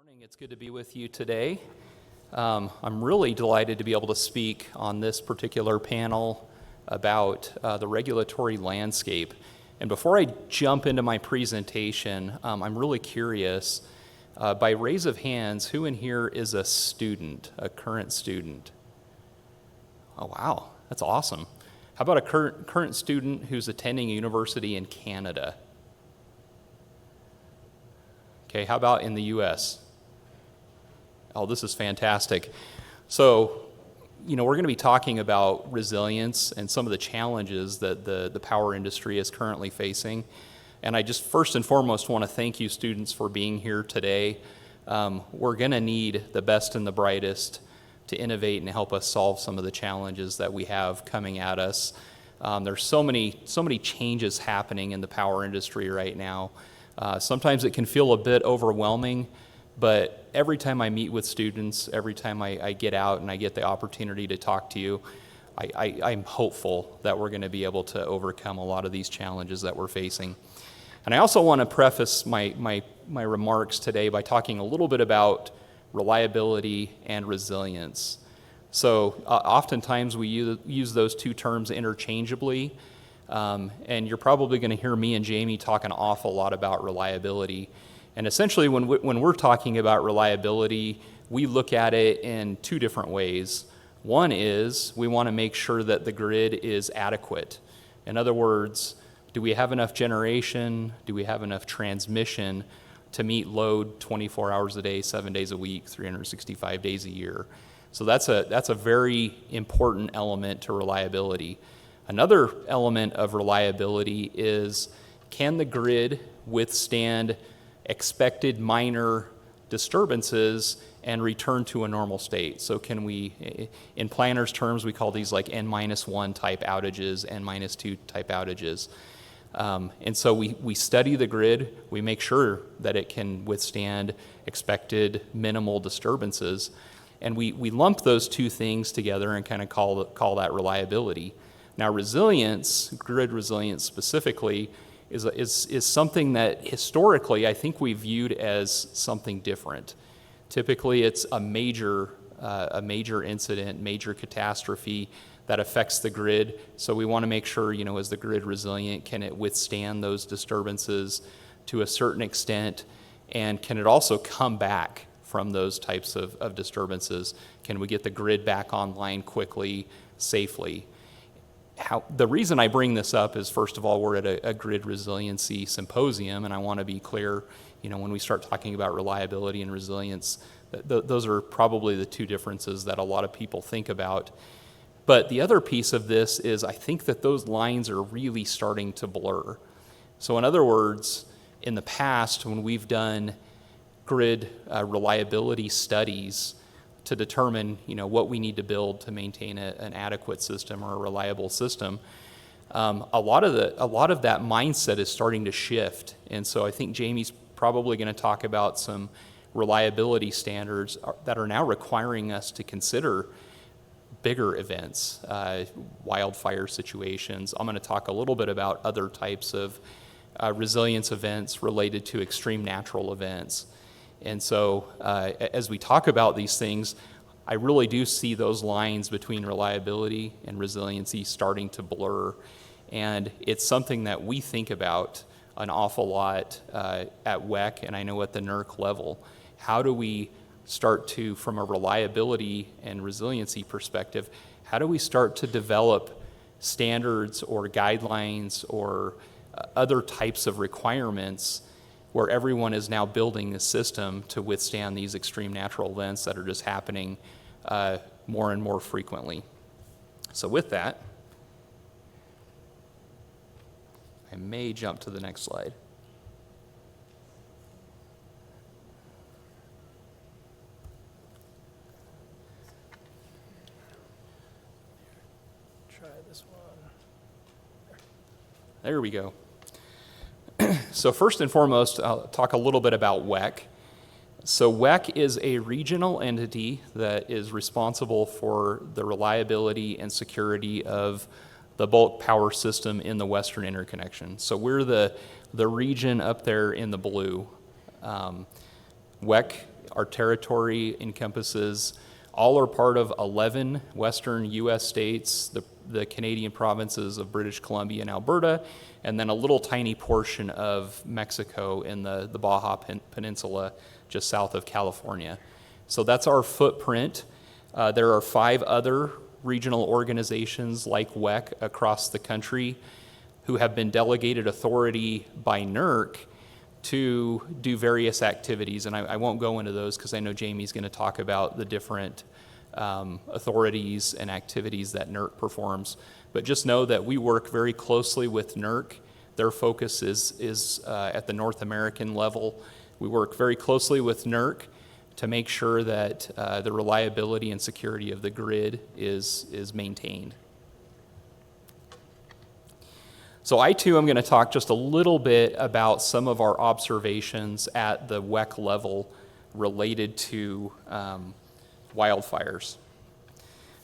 Morning. It's good to be with you today. I'm really delighted to be able to speak on this particular panel about the regulatory landscape. And before I jump into my presentation, I'm really curious, by raise of hands, who in here is a student, a current student? Oh, wow, that's awesome. How about a current student who's attending a university in Canada? Okay, how about in the U.S.? Oh, this is fantastic. So, we're going to be talking about resilience and some of the challenges that the power industry is currently facing. And I just first and foremost want to thank you students for being here today. We're going to need the best and the brightest to innovate and help us solve some of the challenges that we have coming at us. There's so many changes happening in the power industry right now. Sometimes it can feel a bit overwhelming, but every time I meet with students, every time I get out and I get the opportunity to talk to you, I'm hopeful that we're going to be able to overcome a lot of these challenges that we're facing. And I also want to preface my remarks today by talking a little bit about reliability and resilience. So oftentimes we use those two terms interchangeably, and you're probably going to hear me and Jamie talk an awful lot about reliability. And essentially, when we're talking about reliability, we look at it in two different ways. One is we want to make sure that the grid is adequate. In other words, do we have enough generation? Do we have enough transmission to meet load 24 hours a day, 7 days a week, 365 days a year? So that's a very important element to reliability. Another element of reliability is, can the grid withstand expected minor disturbances and return to a normal state? So can we, in planners terms, we call these like N-1 type outages, N-2 type outages. And so we study the grid, we make sure that it can withstand expected minimal disturbances, and we lump those two things together and kind of call that reliability. Now resilience, grid resilience specifically, is something that historically I think we viewed as something different. Typically it's a major incident, major catastrophe that affects the grid. So we want to make sure, is the grid resilient? Can it withstand those disturbances to a certain extent? And can it also come back from those types of disturbances? Can we get the grid back online quickly, safely? The reason I bring this up is, first of all, we're at a grid resiliency symposium, and I want to be clear, when we start talking about reliability and resilience, those are probably the two differences that a lot of people think about. But the other piece of this is I think that those lines are really starting to blur. So in other words, in the past, when we've done grid reliability studies to determine, what we need to build to maintain an adequate system or a reliable system, a lot of that mindset is starting to shift. And so I think Jamie's probably going to talk about some reliability standards that are now requiring us to consider bigger events, wildfire situations. I'm going to talk a little bit about other types of resilience events related to extreme natural events. And so as we talk about these things, I really do see those lines between reliability and resiliency starting to blur. And it's something that we think about an awful lot at WECC, and I know at the NERC level. How do we start to, from a reliability and resiliency perspective, how do we start to develop standards or guidelines or other types of requirements where everyone is now building a system to withstand these extreme natural events that are just happening more and more frequently? So with that, I may jump to the next slide. Try this one. There we go. So first and foremost, I'll talk a little bit about WECC. So WECC is a regional entity that is responsible for the reliability and security of the bulk power system in the Western Interconnection. So we're the region up there in the blue. WECC Our territory encompasses, all are part of 11 western U.S. states, the Canadian provinces of British Columbia and Alberta, and then a little tiny portion of Mexico in the Baja Peninsula just south of California. So that's our footprint. There are 5 other regional organizations like WECC across the country who have been delegated authority by NERC to do various activities. And I won't go into those because I know Jamie's going to talk about the different authorities and activities that NERC performs. But just know that we work very closely with NERC. Their focus is at the North American level. We work very closely with NERC to make sure that the reliability and security of the grid is maintained. So I too am going to talk just a little bit about some of our observations at the WECC level related to wildfires.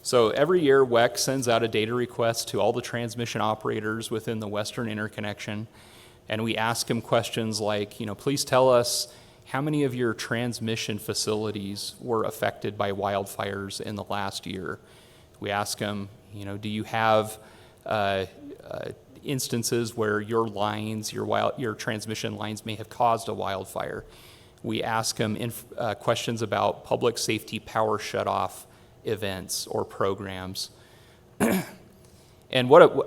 So every year WECC sends out a data request to all the transmission operators within the Western Interconnection, and we ask them questions like, please tell us how many of your transmission facilities were affected by wildfires in the last year. We ask them, do you have instances where your lines, your transmission lines may have caused a wildfire. We ask them questions about public safety power shutoff events or programs. And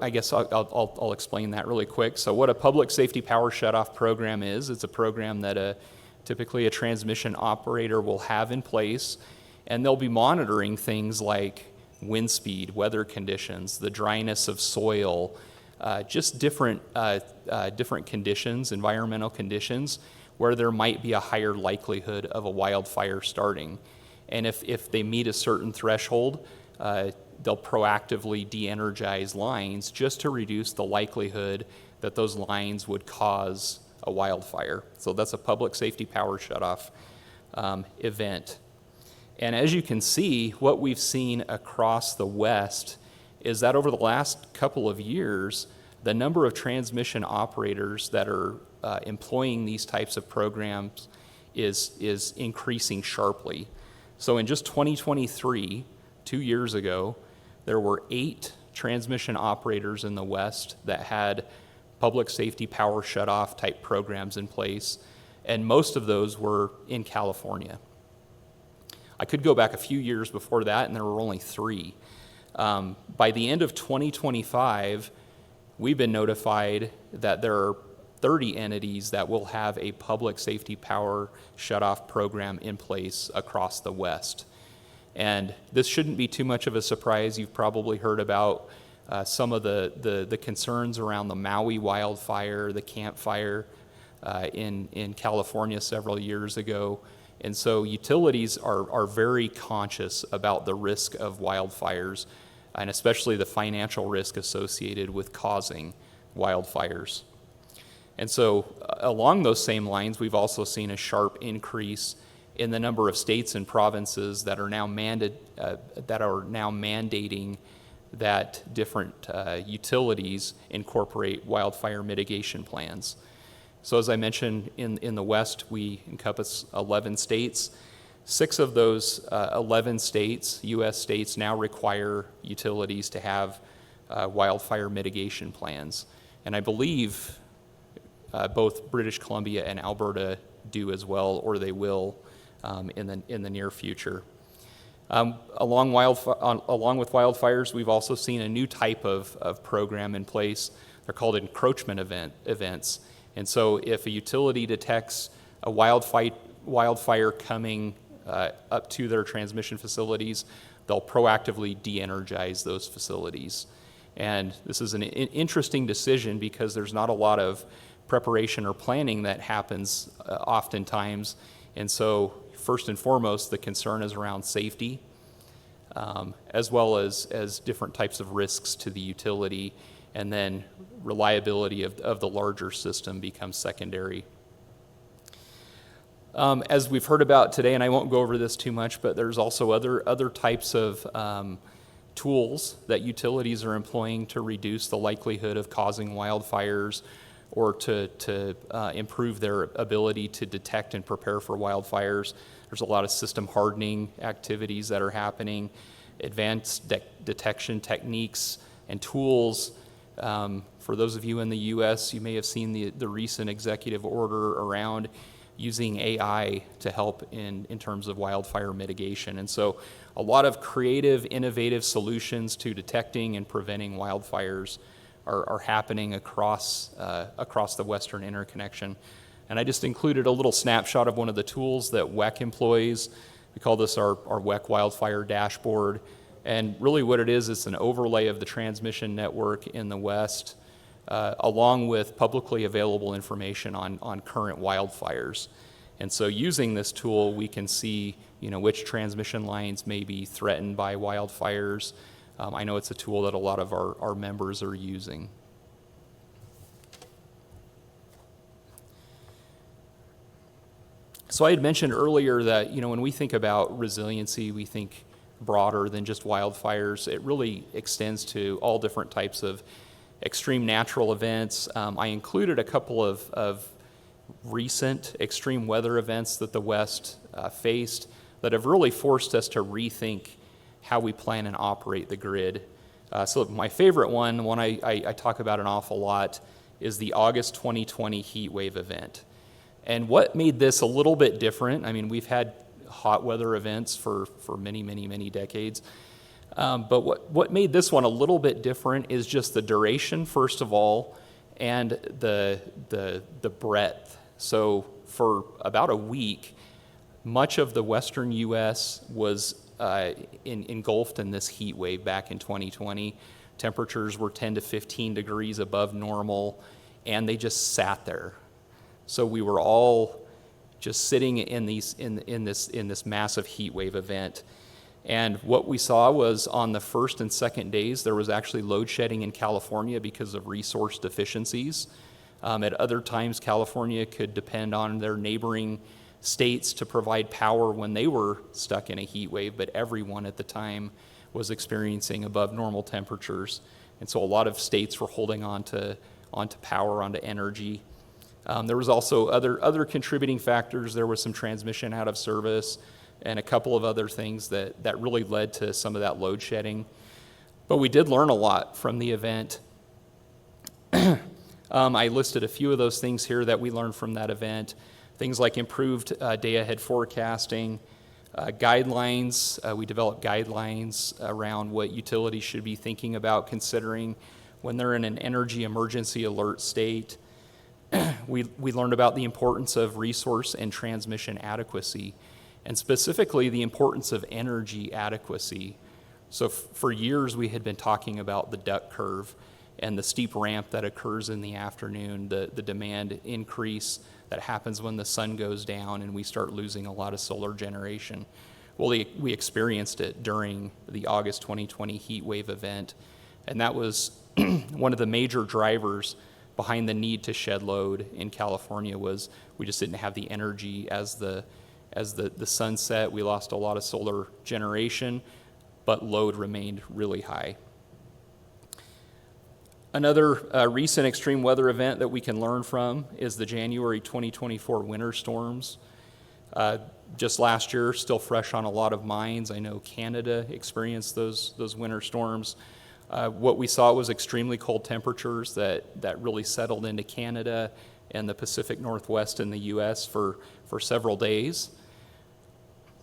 I guess I'll explain that really quick. So what a public safety power shutoff program is, it's a program that typically a transmission operator will have in place, and they'll be monitoring things like wind speed, weather conditions, the dryness of soil, just different conditions, environmental conditions, where there might be a higher likelihood of a wildfire starting. And if they meet a certain threshold, they'll proactively de-energize lines just to reduce the likelihood that those lines would cause a wildfire. So that's a public safety power shutoff event. And as you can see, what we've seen across the West is that over the last couple of years, the number of transmission operators that are employing these types of programs is increasing sharply. So in just 2023, 2 years ago, there were 8 transmission operators in the West that had public safety power shutoff type programs in place, and most of those were in California. I could go back a few years before that, and there were only 3. By the end of 2025, we've been notified that there are 30 entities that will have a public safety power shutoff program in place across the West. And this shouldn't be too much of a surprise. You've probably heard about some of the concerns around the Maui wildfire, the Camp Fire in California several years ago. And so utilities are very conscious about the risk of wildfires, and especially the financial risk associated with causing wildfires. And so along those same lines, we've also seen a sharp increase in the number of states and provinces that are now mandating that different utilities incorporate wildfire mitigation plans. So as I mentioned, in the West, we encompass 11 states. 6 of those 11 states, U.S. states, now require utilities to have wildfire mitigation plans. And I believe both British Columbia and Alberta do as well, or they will in the near future. Along with wildfires, we've also seen a new type of program in place. They're called encroachment events. And so if a utility detects a wildfire coming up to their transmission facilities, they'll proactively de-energize those facilities. And this is an interesting decision because there's not a lot of preparation or planning that happens oftentimes. And so first and foremost, the concern is around safety, as well as different types of risks to the utility, and then reliability of the larger system becomes secondary. As we've heard about today, and I won't go over this too much, but there's also other types of tools that utilities are employing to reduce the likelihood of causing wildfires. or to improve their ability to detect and prepare for wildfires. There's a lot of system hardening activities that are happening, advanced detection techniques and tools. For those of you in the U.S., you may have seen the recent executive order around using AI to help in terms of wildfire mitigation. And so a lot of creative, innovative solutions to detecting and preventing wildfires are happening across the Western Interconnection. And I just included a little snapshot of one of the tools that WECC employs. We call this our WECC Wildfire Dashboard. And really what it is, it's an overlay of the transmission network in the West, along with publicly available information on current wildfires. And so using this tool, we can see which transmission lines may be threatened by wildfires. I know it's a tool that a lot of our members are using. So I had mentioned earlier that when we think about resiliency, we think broader than just wildfires. It really extends to all different types of extreme natural events. I included a couple of recent extreme weather events that the West faced that have really forced us to rethink how we plan and operate the grid. So my favorite one I talk about an awful lot, is the August 2020 heat wave event. And what made this a little bit different, I mean, we've had hot weather events for many, many, many decades. But what made this one a little bit different is just the duration, first of all, and the breadth. So for about a week, much of the western U.S. was engulfed in this heat wave back in 2020. Temperatures were 10 to 15 degrees above normal, and they just sat there. So we were all just sitting in this massive heat wave event. And what we saw was on the first and second days, there was actually load shedding in California because of resource deficiencies. At other times, California could depend on their neighboring states to provide power when they were stuck in a heat wave, but everyone at the time was experiencing above normal temperatures. And so a lot of states were holding onto power, onto energy. There was also other contributing factors. There was some transmission out of service and a couple of other things that really led to some of that load shedding. But we did learn a lot from the event. I listed a few of those things here that we learned from that event. Things like improved day-ahead forecasting, guidelines. We developed guidelines around what utilities should be thinking about considering when they're in an energy emergency alert state. We learned about the importance of resource and transmission adequacy, and specifically the importance of energy adequacy. So for years we had been talking about the duck curve and the steep ramp that occurs in the afternoon, the demand increase that happens when the sun goes down and we start losing a lot of solar generation. Well, we experienced it during the August 2020 heat wave event, and that was one of the major drivers behind the need to shed load in California. Was we just didn't have the energy as the sun set. We lost a lot of solar generation, but load remained really high. Another recent extreme weather event that we can learn from is the January 2024 winter storms. Just last year, still fresh on a lot of minds. I know Canada experienced those winter storms. What we saw was extremely cold temperatures that really settled into Canada and the Pacific Northwest in the U.S. for several days.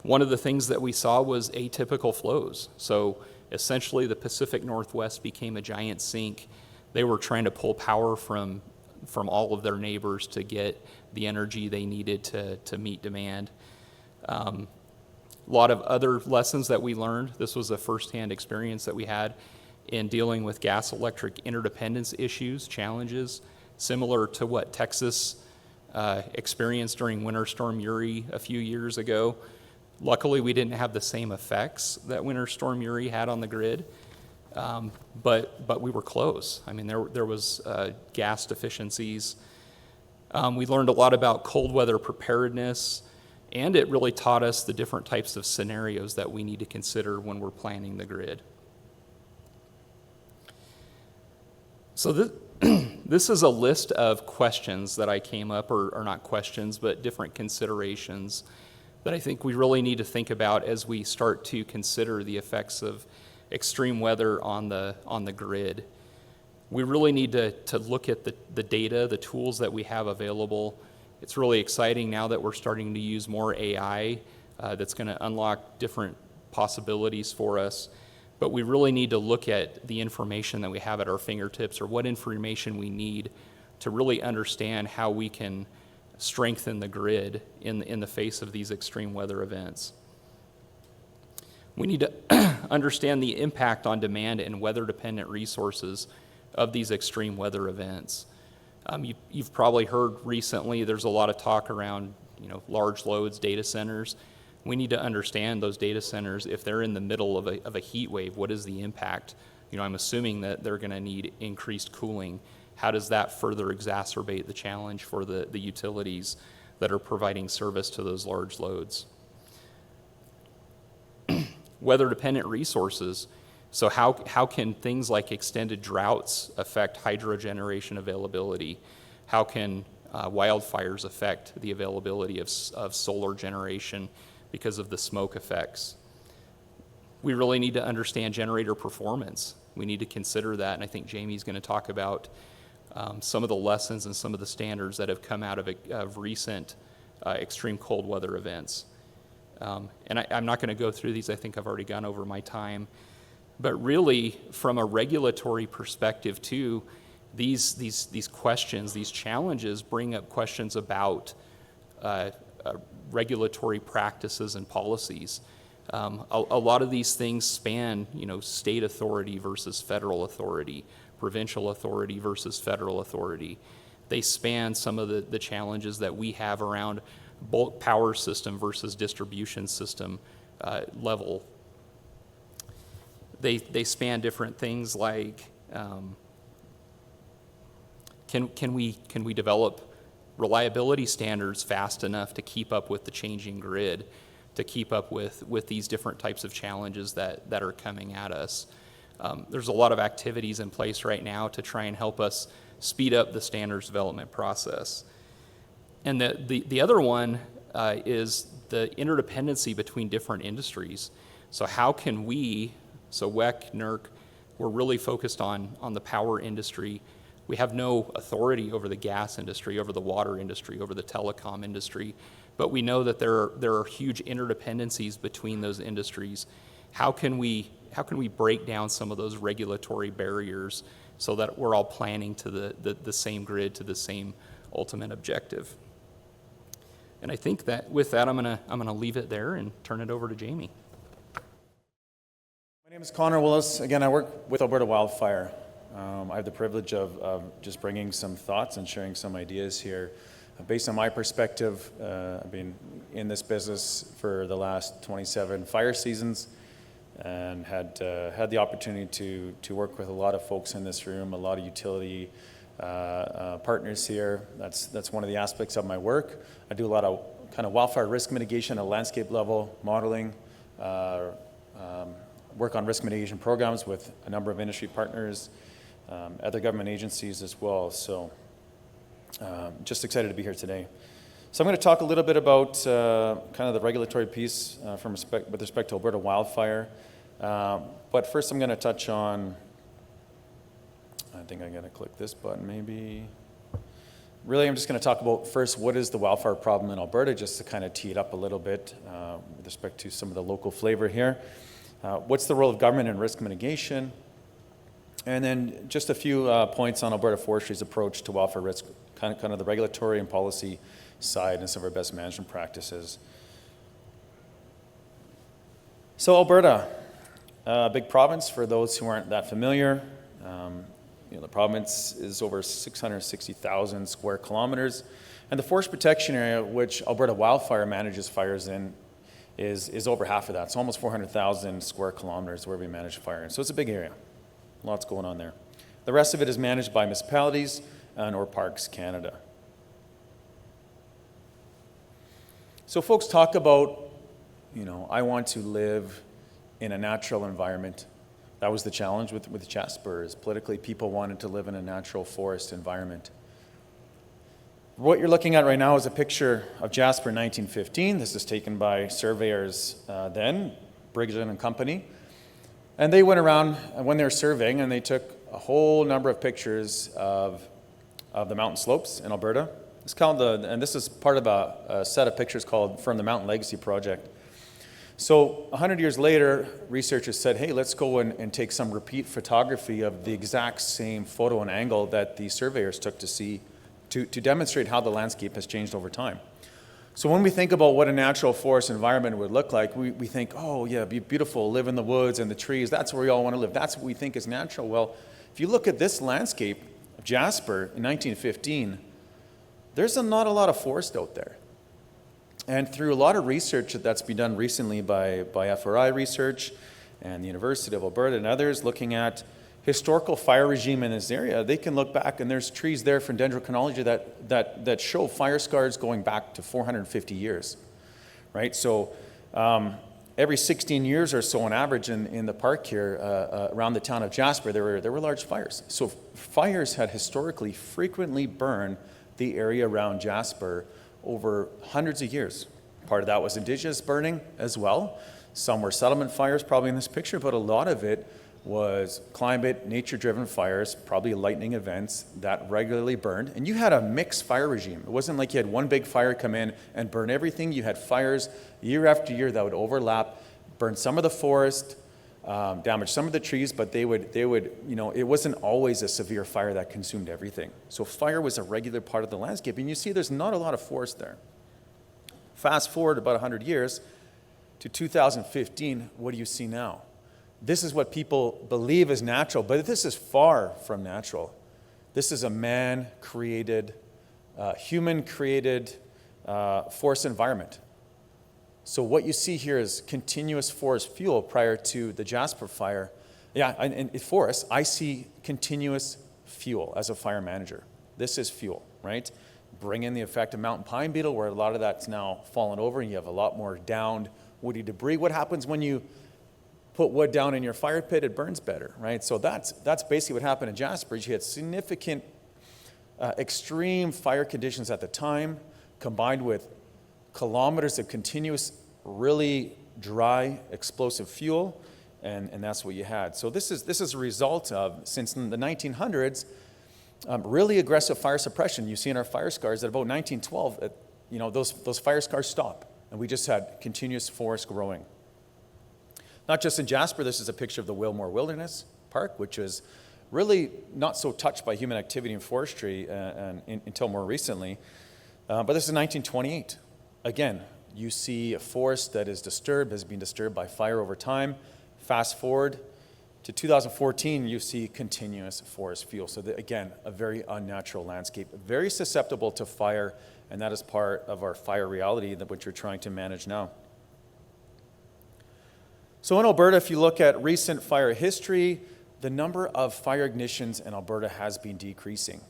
One of the things that we saw was atypical flows. So essentially the Pacific Northwest became a giant sink. They were trying to pull power from all of their neighbors to get the energy they needed to meet demand. A lot of other lessons that we learned. This was a firsthand experience that we had in dealing with gas-electric interdependence issues, challenges, similar to what Texas experienced during Winter Storm Uri a few years ago. Luckily, we didn't have the same effects that Winter Storm Uri had on the grid, but we were close. I mean, there was gas deficiencies. We learned a lot about cold weather preparedness, and it really taught us the different types of scenarios that we need to consider when we're planning the grid. So this is a list of questions that I came up, or not questions, but different considerations that I think we really need to think about as we start to consider the effects of extreme weather on the grid. We really need to look at the data, the tools that we have available. It's really exciting now that we're starting to use more AI that's going to unlock different possibilities for us. But we really need to look at the information that we have at our fingertips, or what information we need to really understand how we can strengthen the grid in the face of these extreme weather events. We need to understand the impact on demand and weather-dependent resources of these extreme weather events. You've probably heard recently there's a lot of talk around large loads, data centers. We need to understand those data centers, if they're in the middle of a heat wave, what is the impact? I'm assuming that they're going to need increased cooling. How does that further exacerbate the challenge for the utilities that are providing service to those large loads? Weather-dependent resources. So how can things like extended droughts affect hydro generation availability? How can wildfires affect the availability of solar generation because of the smoke effects? We really need to understand generator performance. We need to consider that, and I think Jamie's going to talk about some of the lessons and some of the standards that have come out of recent extreme cold weather events. And I'm not going to go through these. I think I've already gone over my time. But really, from a regulatory perspective too, these questions, these challenges bring up questions about regulatory practices and policies. A lot of these things span, state authority versus federal authority, provincial authority versus federal authority. They span some of the challenges that we have around bulk power system versus distribution system level. They span different things like can we develop reliability standards fast enough to keep up with the changing grid, to keep up with these different types of challenges that are coming at us. There's a lot of activities in place right now to try and help us speed up the standards development process. And the other one is the interdependency between different industries. So how can we, WECC, NERC, we're really focused on the power industry. We have no authority over the gas industry, over the water industry, over the telecom industry, but we know that there are huge interdependencies between those industries. How can we break down some of those regulatory barriers so that we're all planning to the same grid, to the same ultimate objective? And I think that with that, I'm gonna leave it there and turn it over to Jamie. My name is Wollis. Again, I work with Alberta Wildfire. I have the privilege of just bringing some thoughts and sharing some ideas here. Based on my perspective, I've been in this business for the last 27 fire seasons, and had the opportunity to work with a lot of folks in this room, a lot of utility partners here. That's one of the aspects of my work. I do a lot of kind of wildfire risk mitigation at landscape level, modeling, work on risk mitigation programs with a number of industry partners, other government agencies as well. So just excited to be here today. So I'm going to talk a little bit about kind of the regulatory piece with respect to Alberta Wildfire. But first I'm going to touch on, I think I'm going to click this button maybe. Really, I'm just going to talk about first, what is the wildfire problem in Alberta, just to kind of tee it up a little bit with respect to some of the local flavor here. What's the role of government in risk mitigation? And then just a few points on Alberta Forestry's approach to wildfire risk, kind of the regulatory and policy side and some of our best management practices. So Alberta, a big province for those who aren't that familiar. The province is over 660,000 square kilometers, and the forest protection area, which Alberta Wildfire manages fires in, is over half of that. It's almost 400,000 square kilometers where we manage fire. So it's a big area. Lots going on there. The rest of it is managed by municipalities or Parks Canada. So folks talk about, I want to live in a natural environment That was the challenge with Jasper, is politically people wanted to live in a natural forest environment. What you're looking at right now is a picture of Jasper in 1915. This is taken by surveyors then, Branden and Company. And they went around when they were surveying, and they took a whole number of pictures of the mountain slopes in Alberta. It's called and this is part of a set of pictures called from the Mountain Legacy Project. So 100 years later, researchers said, hey, let's go and take some repeat photography of the exact same photo and angle that the surveyors took to demonstrate how the landscape has changed over time. So when we think about what a natural forest environment would look like, we think, oh yeah, be beautiful, live in the woods and the trees, that's where we all want to live. That's what we think is natural. Well, if you look at this landscape of Jasper in 1915, there's not a lot of forest out there. And through a lot of research that's been done recently by FRI Research and the University of Alberta and others looking at historical fire regime in this area, they can look back and there's trees there from dendrochronology that show fire scars going back to 450 years, right? So every 16 years or so on average in the park here around the town of Jasper, there were large fires. So fires had historically frequently burned the area around Jasper over hundreds of years. Part of that was indigenous burning as well. Some were settlement fires, probably in this picture, but a lot of it was climate, nature-driven fires, probably lightning events that regularly burned. And you had a mixed fire regime. It wasn't like you had one big fire come in and burn everything. You had fires year after year that would overlap, burn some of the forest, damage some of the trees, but they would, it wasn't always a severe fire that consumed everything. So fire was a regular part of the landscape, and you see there's not a lot of forest there. Fast forward about 100 years to 2015, what do you see now? This is what people believe is natural, but this is far from natural. This is a man-created, human-created forest environment. So what you see here is continuous forest fuel prior to the Jasper fire. Yeah, and in forests, I see continuous fuel as a fire manager. This is fuel, right? Bring in the effect of mountain pine beetle, where a lot of that's now fallen over, and you have a lot more downed woody debris. What happens when you put wood down in your fire pit? It burns better, right? So that's basically what happened in Jasper. You had significant extreme fire conditions at the time, combined with kilometers of continuous, really dry, explosive fuel, and that's what you had. So this is a result of, since in the 1900s, really aggressive fire suppression. You see in our fire scars at about 1912, those fire scars stop, and we just had continuous forest growing. Not just in Jasper, this is a picture of the Wilmore Wilderness Park, which is really not so touched by human activity and forestry until more recently. But this is 1928. Again, you see a forest that is disturbed, has been disturbed by fire over time. Fast forward to 2014, you see continuous forest fuel. So again, a very unnatural landscape, very susceptible to fire, and that is part of our fire reality which we're trying to manage now. So in Alberta, if you look at recent fire history, the number of fire ignitions in Alberta has been decreasing.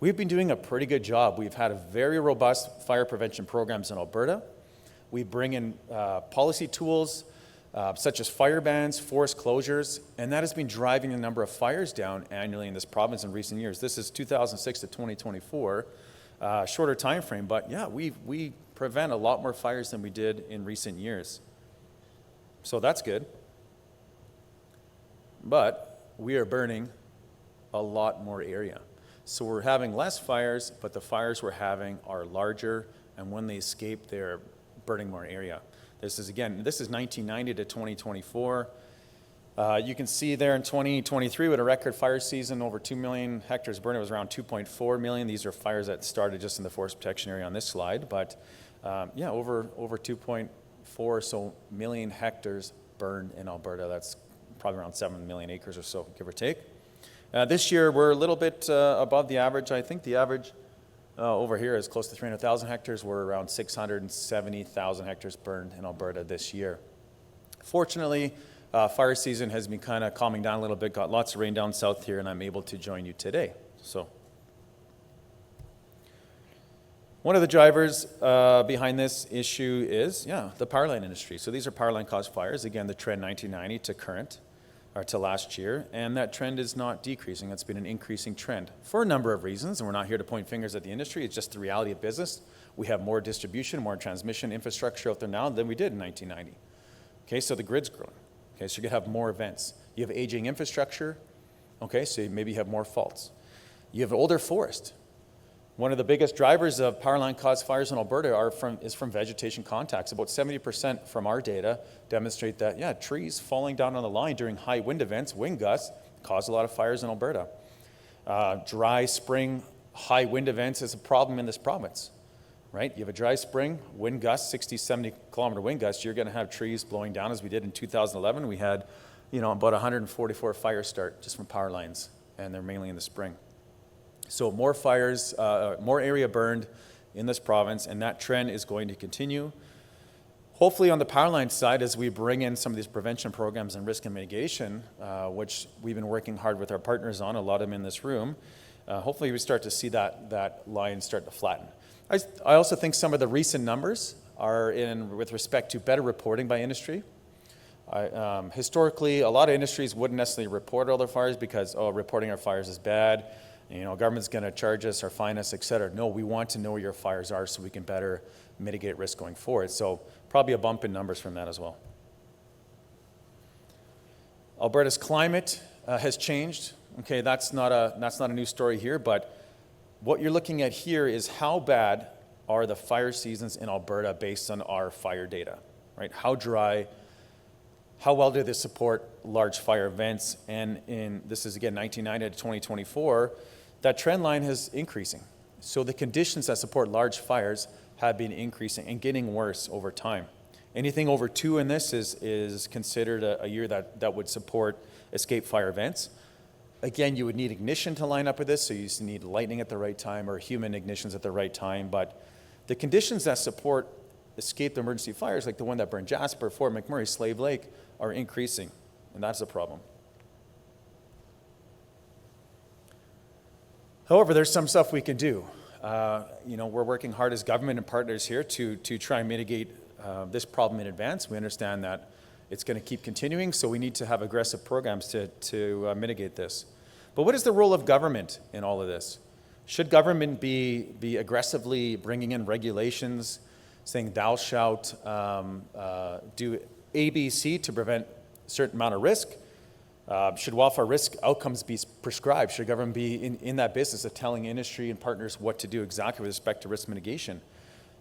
We've been doing a pretty good job. We've had a very robust fire prevention programs in Alberta. We bring in policy tools such as fire bans, forest closures, and that has been driving the number of fires down annually in this province in recent years. This is 2006 to 2024, shorter time frame, but yeah, we prevent a lot more fires than we did in recent years. So that's good. But we are burning a lot more area. So we're having less fires, but the fires we're having are larger, and when they escape, they're burning more area. This is 1990 to 2024. You can see there in 2023 with a record fire season, over 2 million hectares burned. It was around 2.4 million. These are fires that started just in the forest protection area on this slide, but over 2.4 or so million hectares burned in Alberta. That's probably around 7 million acres or so, give or take. This year, we're a little bit above the average. I think the average over here is close to 300,000 hectares. We're around 670,000 hectares burned in Alberta this year. Fortunately, fire season has been kind of calming down a little bit. Got lots of rain down south here, and I'm able to join you today. So, one of the drivers behind this issue is, the power line industry. So these are power line caused fires. Again, the trend 1990 to current. or to last year, and that trend is not decreasing. It's been an increasing trend for a number of reasons, and we're not here to point fingers at the industry. It's just the reality of business. We have more distribution, more transmission infrastructure out there now than we did in 1990. Okay, so the grid's growing. Okay, so you're going to have more events. You have aging infrastructure. Okay, so maybe you have more faults. You have older forest. One of the biggest drivers of power line caused fires in Alberta is from vegetation contacts. About 70% from our data demonstrate that, yeah, trees falling down on the line during high wind events, wind gusts, cause a lot of fires in Alberta. Dry spring, high wind events is a problem in this province, right? You have a dry spring, wind gusts, 60, 70 kilometer wind gusts, you're going to have trees blowing down as we did in 2011. We had, about 144 fires start just from power lines, and they're mainly in the spring. So more fires, more area burned in this province, and that trend is going to continue. Hopefully on the power line side, as we bring in some of these prevention programs and risk and mitigation, which we've been working hard with our partners on, a lot of them in this room, hopefully we start to see that line start to flatten. I also think some of the recent numbers are with respect to better reporting by industry. Historically, a lot of industries wouldn't necessarily report all their fires because, reporting our fires is bad. Government's going to charge us or fine us, et cetera. No, we want to know where your fires are so we can better mitigate risk going forward. So probably a bump in numbers from that as well. Alberta's climate has changed. Okay, that's not a new story here, but what you're looking at here is how bad are the fire seasons in Alberta based on our fire data, right? How dry, how well do they support large fire events? And this is again 1990 to 2024, that trend line is increasing. So the conditions that support large fires have been increasing and getting worse over time. Anything over 2 in this is considered a year that would support escape fire events. Again, you would need ignition to line up with this, so you just need lightning at the right time or human ignitions at the right time. But the conditions that support escape emergency fires, like the one that burned Jasper, Fort McMurray, Slave Lake, are increasing, and that's a problem. However, there's some stuff we can do. We're working hard as government and partners here to try and mitigate this problem in advance. We understand that it's going to keep continuing, so we need to have aggressive programs to mitigate this. But what is the role of government in all of this? Should government be aggressively bringing in regulations, saying thou shalt do A, B, C to prevent a certain amount of risk? Should wildfire risk outcomes be prescribed? Should government be in that business of telling industry and partners what to do exactly with respect to risk mitigation?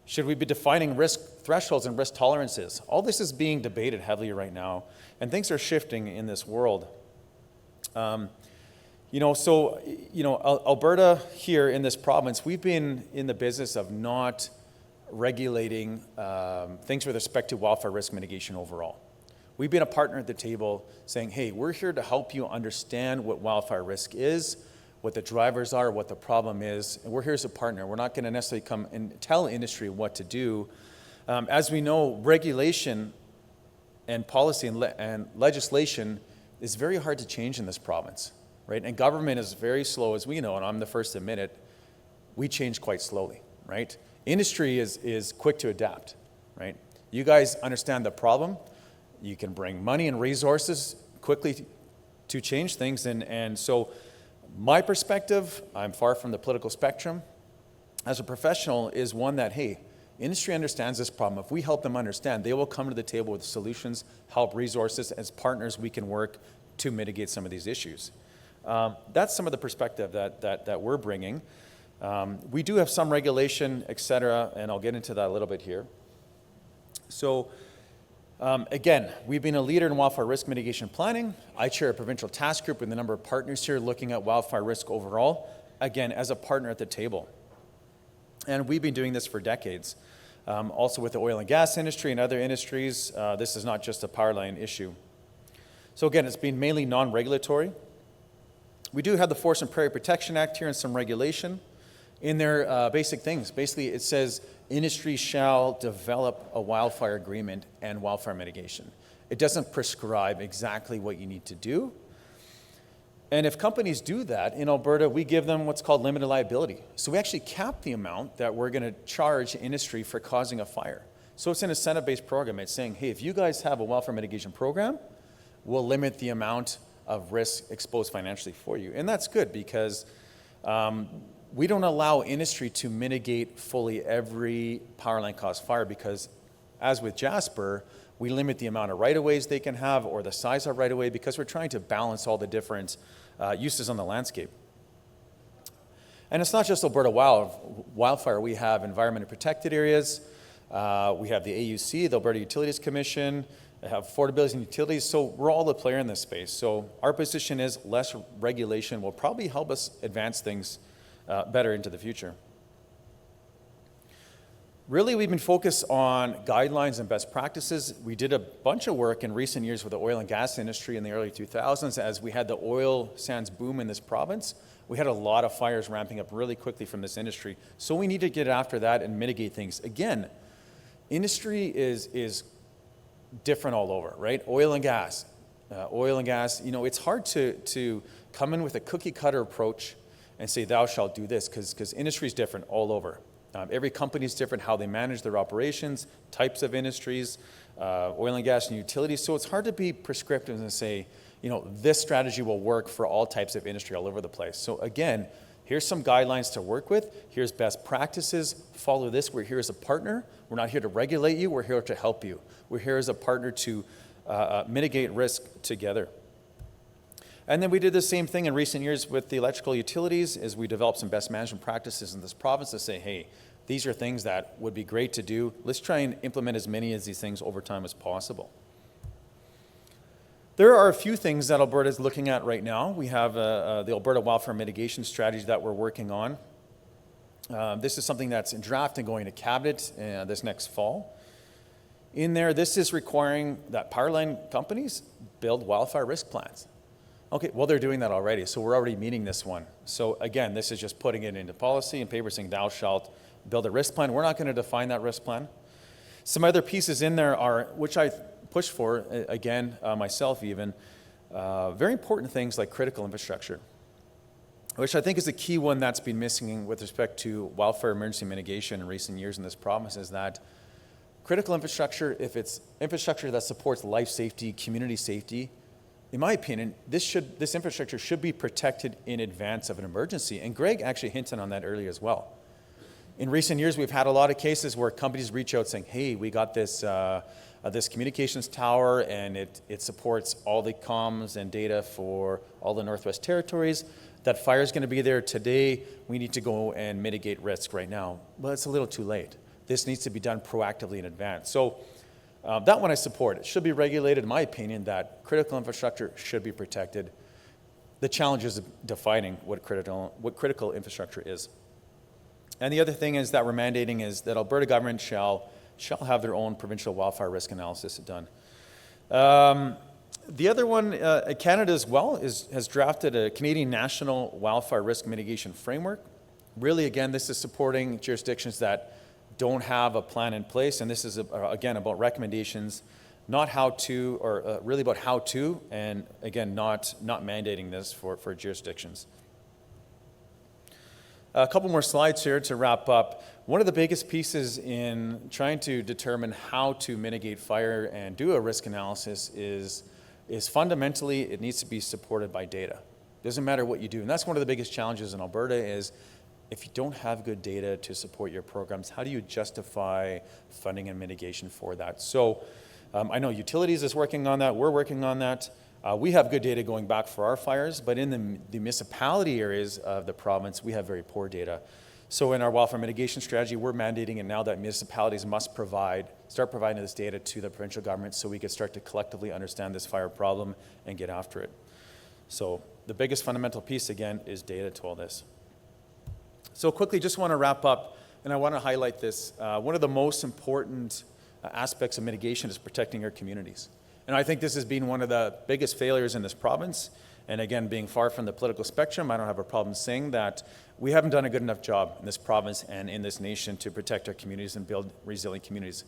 Should we be defining risk thresholds and risk tolerances? All this is being debated heavily right now, and things are shifting in this world. Alberta here in this province, we've been in the business of not regulating things with respect to wildfire risk mitigation overall. We've been a partner at the table saying, hey, we're here to help you understand what wildfire risk is, what the drivers are, what the problem is, and we're here as a partner. We're not going to necessarily come and tell industry what to do. As we know, regulation and policy and legislation is very hard to change in this province, right? And government is very slow, as we know, and I'm the first to admit it. We change quite slowly, right? Industry is quick to adapt, right? You guys understand the problem. You can bring money and resources quickly to change things. And so my perspective, I'm far from the political spectrum, as a professional, is one that, hey, industry understands this problem. If we help them understand, they will come to the table with solutions, help resources. As partners, we can work to mitigate some of these issues. That's some of the perspective that we're bringing. We do have some regulation, et cetera, and I'll get into that a little bit here. So again, we've been a leader in wildfire risk mitigation planning. I chair a provincial task group with a number of partners here looking at wildfire risk overall, again, as a partner at the table. And we've been doing this for decades. Also with the oil and gas industry and other industries, this is not just a power line issue. So again, it's been mainly non-regulatory. We do have the Forest and Prairie Protection Act here and some regulation. In their basic things, basically it says industry shall develop a wildfire agreement and wildfire mitigation. It doesn't prescribe exactly what you need to do. And if companies do that, in Alberta, we give them what's called limited liability. So we actually cap the amount that we're going to charge industry for causing a fire. So it's an incentive-based program. It's saying, hey, if you guys have a wildfire mitigation program, will limit the amount of risk exposed financially for you. And that's good because we don't allow industry to mitigate fully every power line caused fire because, as with Jasper, we limit the amount of right-of-ways they can have or the size of right-of-way because we're trying to balance all the different uses on the landscape. And it's not just Alberta wildfire. We have environmentally protected areas. We have the AUC, the Alberta Utilities Commission. They have affordability and utilities. So we're all the player in this space. So our position is less regulation will probably help us advance things better into the future. Really, we've been focused on guidelines and best practices. We did a bunch of work in recent years with the oil and gas industry in the early 2000s as we had the oil sands boom in this province. We had a lot of fires ramping up really quickly from this industry. So we need to get after that and mitigate things. Again, industry is different all over, right? Oil and gas, it's hard to come in with a cookie cutter approach and say, thou shalt do this, because industry is different all over. Every company is different, how they manage their operations, types of industries, oil and gas and utilities. So it's hard to be prescriptive and say, this strategy will work for all types of industry all over the place. So again, here's some guidelines to work with. Here's best practices. Follow this. We're here as a partner. We're not here to regulate you. We're here to help you. We're here as a partner to mitigate risk together. And then we did the same thing in recent years with the electrical utilities as we developed some best management practices in this province to say, hey, these are things that would be great to do. Let's try and implement as many of these things over time as possible. There are a few things that Alberta is looking at right now. We have the Alberta Wildfire Mitigation Strategy that we're working on. This is something that's in draft and going to cabinet this next fall. In there, this is requiring that power line companies build wildfire risk plans. Okay, well, they're doing that already, so we're already meeting this one. So again, this is just putting it into policy and paper saying thou shalt build a risk plan. We're not going to define that risk plan. Some other pieces in there are, which I push for, again, myself even, very important things like critical infrastructure, which I think is a key one that's been missing with respect to wildfire emergency mitigation in recent years in this province, is that critical infrastructure, if it's infrastructure that supports life safety, community safety, in my opinion, this infrastructure should be protected in advance of an emergency. And Greg actually hinted on that earlier as well. In recent years, we've had a lot of cases where companies reach out saying, hey, we got this communications tower and it supports all the comms and data for all the Northwest Territories. That fire is going to be there today. We need to go and mitigate risk right now. Well, it's a little too late. This needs to be done proactively in advance. So that one I support. It should be regulated, in my opinion, that critical infrastructure should be protected. The challenge is defining what critical infrastructure is. And the other thing is that we're mandating is that Alberta government shall have their own provincial wildfire risk analysis done. The other one, Canada as well, has drafted a Canadian National Wildfire Risk Mitigation Framework. Really, again, this is supporting jurisdictions that don't have a plan in place, and this is, again, about recommendations, not how to, or really about how to, and again, not mandating this for jurisdictions. A couple more slides here to wrap up. One of the biggest pieces in trying to determine how to mitigate fire and do a risk analysis is fundamentally it needs to be supported by data. Doesn't matter what you do, and that's one of the biggest challenges in Alberta is if you don't have good data to support your programs, how do you justify funding and mitigation for that? So I know utilities is working on that. We're working on that. We have good data going back for our fires, but in the municipality areas of the province, we have very poor data. So in our wildfire mitigation strategy, we're mandating it now that municipalities must start providing this data to the provincial government so we can start to collectively understand this fire problem and get after it. So the biggest fundamental piece, again, is data to all this. So quickly, just want to wrap up, and I want to highlight this. One of the most important aspects of mitigation is protecting our communities. And I think this has been one of the biggest failures in this province. And again, being far from the political spectrum, I don't have a problem saying that we haven't done a good enough job in this province and in this nation to protect our communities and build resilient communities.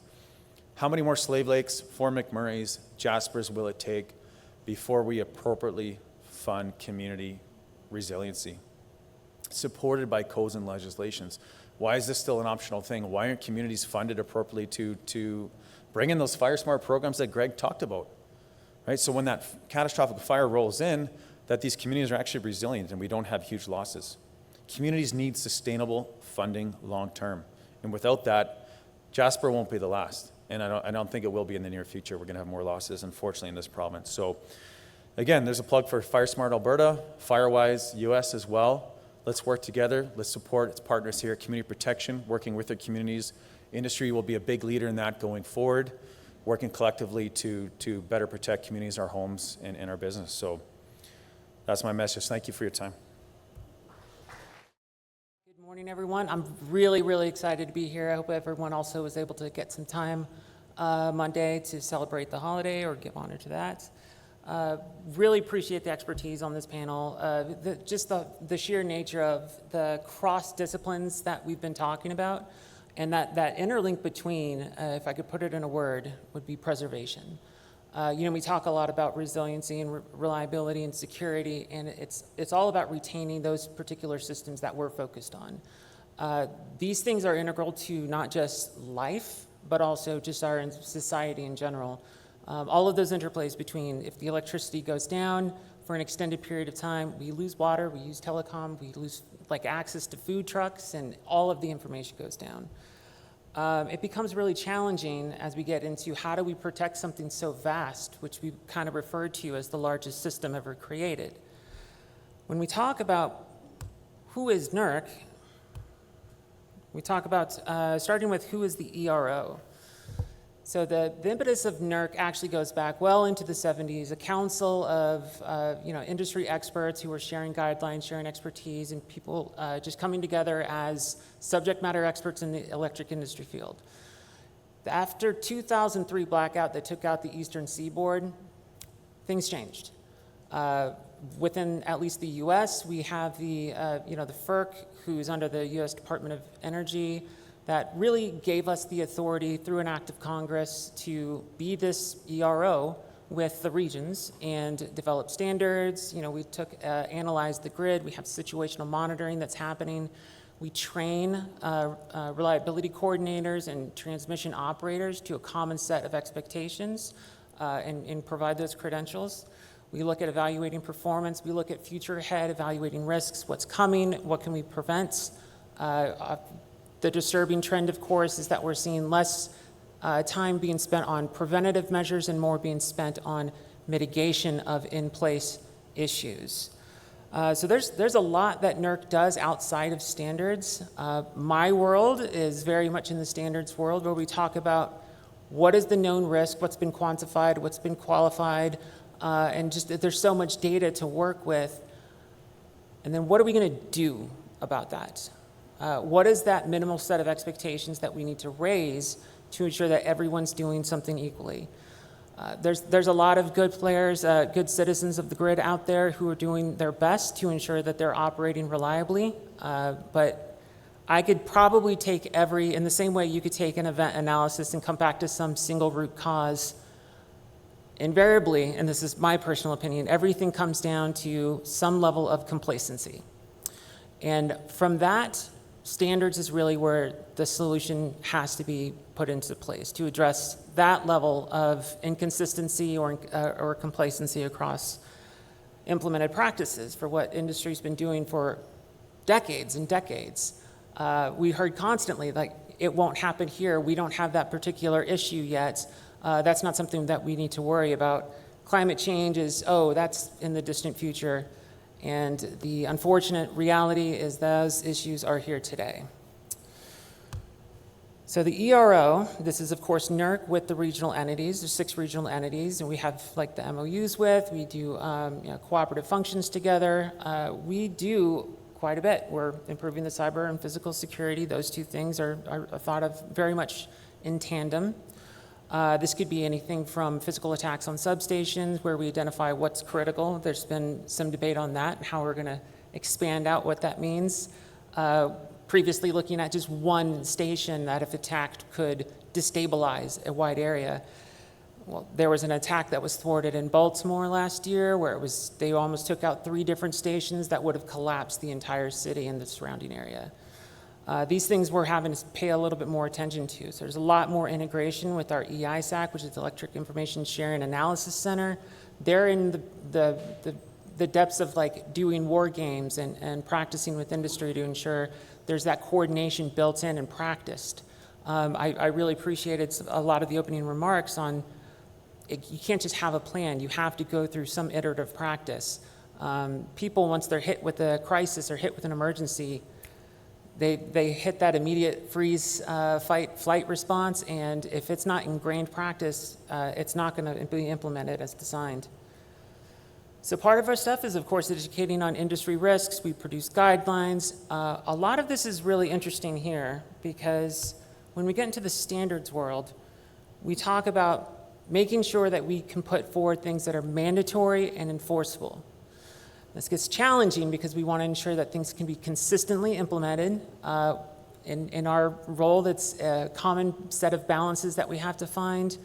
How many more Slave Lakes, Fort McMurray's, Jaspers will it take before we appropriately fund community resiliency, supported by codes and legislations? Why is this still an optional thing? Why aren't communities funded appropriately to bring in those fire smart programs that Greg talked about? right? So when that catastrophic fire rolls in, that these communities are actually resilient and we don't have huge losses. Communities need sustainable funding long-term. And without that, Jasper won't be the last. And I don't think it will be in the near future. We're going to have more losses, unfortunately, in this province. So again, there's a plug for Fire Smart Alberta, Firewise US as well. Let's work together. Let's support its partners here, community protection, working with their communities. Industry will be a big leader in that going forward, working collectively to better protect communities, our homes, and our business. So that's my message. Thank you for your time. Good morning, everyone. I'm really, really excited to be here. I hope everyone also was able to get some time Monday to celebrate the holiday or give honor to that. Really appreciate the expertise on this panel. The sheer nature of the cross disciplines that we've been talking about, and that interlink between, if I could put it in a word, would be preservation. We talk a lot about resiliency and reliability and security, and it's all about retaining those particular systems that we're focused on. These things are integral to not just life, but also just our society in general. All of those interplays between if the electricity goes down for an extended period of time, we lose water, we use telecom, we lose access to food trucks, and all of the information goes down. It becomes really challenging as we get into how do we protect something so vast, which we kind of referred to as the largest system ever created. When we talk about who is NERC, we talk about starting with who is the ERO. So the impetus of NERC actually goes back well into the 70s, a council of industry experts who were sharing guidelines, sharing expertise, and people just coming together as subject matter experts in the electric industry field. After 2003 blackout that took out the eastern seaboard, things changed. Within at least the U.S., we have the FERC, who's under the U.S. Department of Energy, that really gave us the authority through an act of Congress to be this ERO with the regions and develop standards. We analyzed the grid. We have situational monitoring that's happening. We train reliability coordinators and transmission operators to a common set of expectations and provide those credentials. We look at evaluating performance. We look at future ahead, evaluating risks, what's coming, what can we prevent. The disturbing trend, of course, is that we're seeing less time being spent on preventative measures and more being spent on mitigation of in-place issues. So there's a lot that NERC does outside of standards. My world is very much in the standards world, where we talk about what is the known risk, what's been quantified, what's been qualified, and just there's so much data to work with. And then what are we going to do about that? What is that minimal set of expectations that we need to raise to ensure that everyone's doing something equally? There's a lot of good players, good citizens of the grid out there who are doing their best to ensure that they're operating reliably. But I could probably take in the same way you could take an event analysis and come back to some single root cause. Invariably, and this is my personal opinion, everything comes down to some level of complacency. And from that, standards is really where the solution has to be put into place to address that level of inconsistency or complacency across implemented practices for what industry's been doing for decades and decades. We heard constantly, it won't happen here. We don't have that particular issue yet. That's not something that we need to worry about. Climate change is, that's in the distant future. And the unfortunate reality is those issues are here today. So the ERO, this is of course NERC with the regional entities. There's 6 regional entities, and we have the MOUs with. We do cooperative functions together. We do quite a bit. We're improving the cyber and physical security. Those two things are thought of very much in tandem. This could be anything from physical attacks on substations, where we identify what's critical. There's been some debate on that and how we're going to expand out what that means. Previously looking at just one station that, if attacked, could destabilize a wide area. Well, there was an attack that was thwarted in Baltimore last year, where they almost took out 3 different stations that would have collapsed the entire city and the surrounding area. These things we're having to pay a little bit more attention to. So there's a lot more integration with our EISAC, which is the Electric Information Sharing Analysis Center. They're in the depths of like doing war games and practicing with industry to ensure there's that coordination built in and practiced. I really appreciated a lot of the opening remarks on you can't just have a plan. You have to go through some iterative practice. People, once they're hit with a crisis or hit with an emergency, they hit that immediate freeze, fight, flight response, and if it's not ingrained practice, it's not going to be implemented as designed. So part of our stuff is, of course, educating on industry risks. We produce guidelines. A lot of this is really interesting here because when we get into the standards world, we talk about making sure that we can put forward things that are mandatory and enforceable. This gets challenging because we want to ensure that things can be consistently implemented. In our role, that's a common set of balances that we have to find.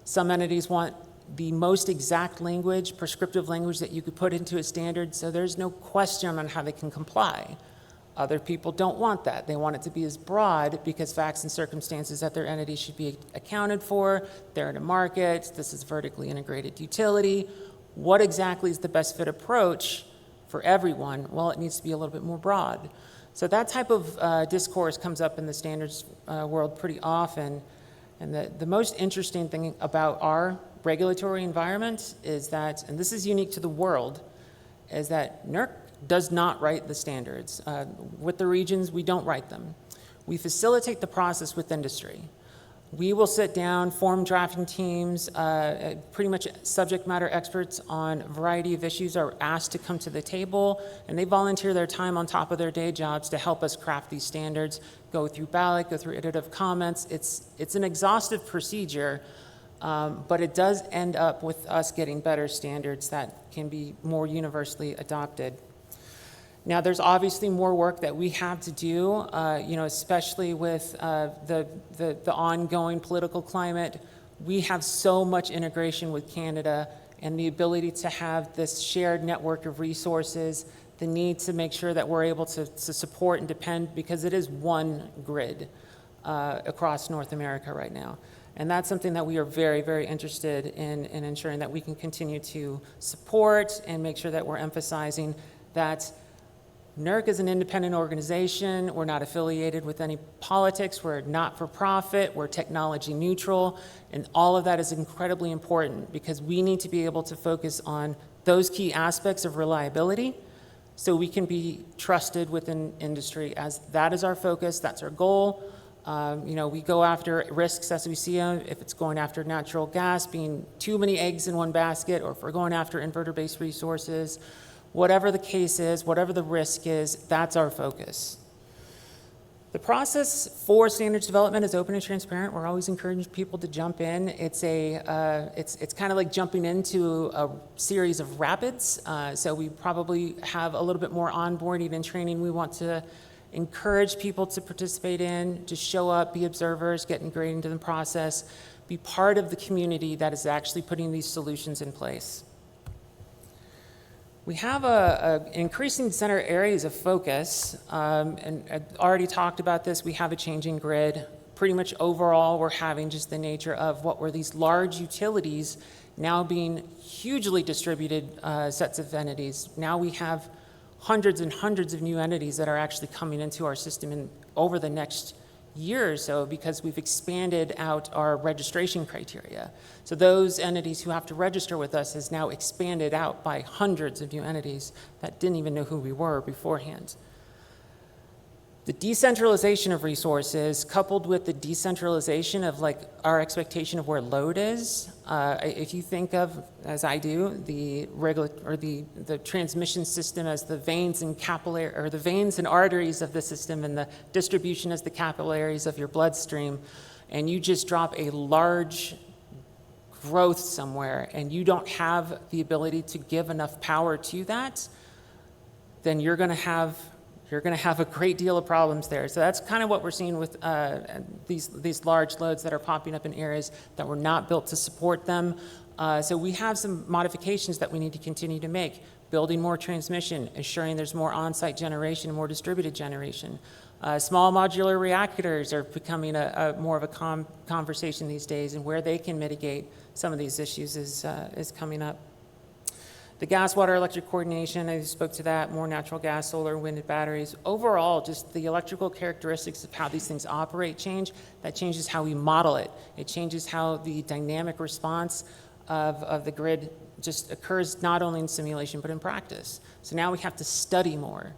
Some entities want the most exact language, prescriptive language that you could put into a standard, so there's no question on how they can comply. Other people don't want that. They want it to be as broad because facts and circumstances that their entity should be accounted for. They're in a market. This is vertically integrated utility. What exactly is the best fit approach for everyone? Well, it needs to be a little bit more broad. So that type of discourse comes up in the standards world pretty often. And the most interesting thing about our regulatory environment is that, and this is unique to the world, is that NERC does not write the standards. With the regions, we don't write them. We facilitate the process with industry. We will sit down, form drafting teams, pretty much subject matter experts on a variety of issues are asked to come to the table, and they volunteer their time on top of their day jobs to help us craft these standards, go through ballot, go through iterative comments. It's an exhaustive procedure, but it does end up with us getting better standards that can be more universally adopted. Now, there's obviously more work that we have to do, especially with the ongoing political climate. We have so much integration with Canada and the ability to have this shared network of resources, the need to make sure that we're able to support and depend, because it is one grid across North America right now. And that's something that we are very, very interested in ensuring that we can continue to support and make sure that we're emphasizing that NERC is an independent organization. We're not affiliated with any politics. We're not-for-profit. We're technology neutral. And all of that is incredibly important because we need to be able to focus on those key aspects of reliability so we can be trusted within industry, as that is our focus. That's our goal. We go after risks as we see them. If it's going after natural gas being too many eggs in one basket, or if we're going after inverter-based resources, whatever the case is, whatever the risk is, that's our focus. The process for standards development is open and transparent. We're always encouraging people to jump in. It's kind of like jumping into a series of rapids. So we probably have a little bit more onboarding and training we want to encourage people to participate in, to show up, be observers, get ingrained into the process, be part of the community that is actually putting these solutions in place. We have an increasing center areas of focus, and I already talked about this. We have a changing grid. Pretty much overall, we're having just the nature of what were these large utilities now being hugely distributed sets of entities. Now we have hundreds and hundreds of new entities that are actually coming into our system over the next year or so because we've expanded out our registration criteria. So those entities who have to register with us is now expanded out by hundreds of new entities that didn't even know who we were beforehand. The decentralization of resources coupled with the decentralization of our expectation of where load is, if you think of, as I do, the transmission system as the veins and capillary, or the veins and arteries of the system, and the distribution as the capillaries of your bloodstream, and you just drop a large growth somewhere and you don't have the ability to give enough power to that, then you're going to have a great deal of problems there. So that's kind of what we're seeing with these large loads that are popping up in areas that were not built to support them. So we have some modifications that we need to continue to make, building more transmission, ensuring there's more on-site generation, more distributed generation. Small modular reactors are becoming a more of a conversation these days, and where they can mitigate some of these issues is coming up. The gas, water, electric coordination, I spoke to that, more natural gas, solar, wind, and batteries. Overall, just the electrical characteristics of how these things operate change. That changes how we model it. It changes how the dynamic response of the grid just occurs not only in simulation but in practice. So now we have to study more,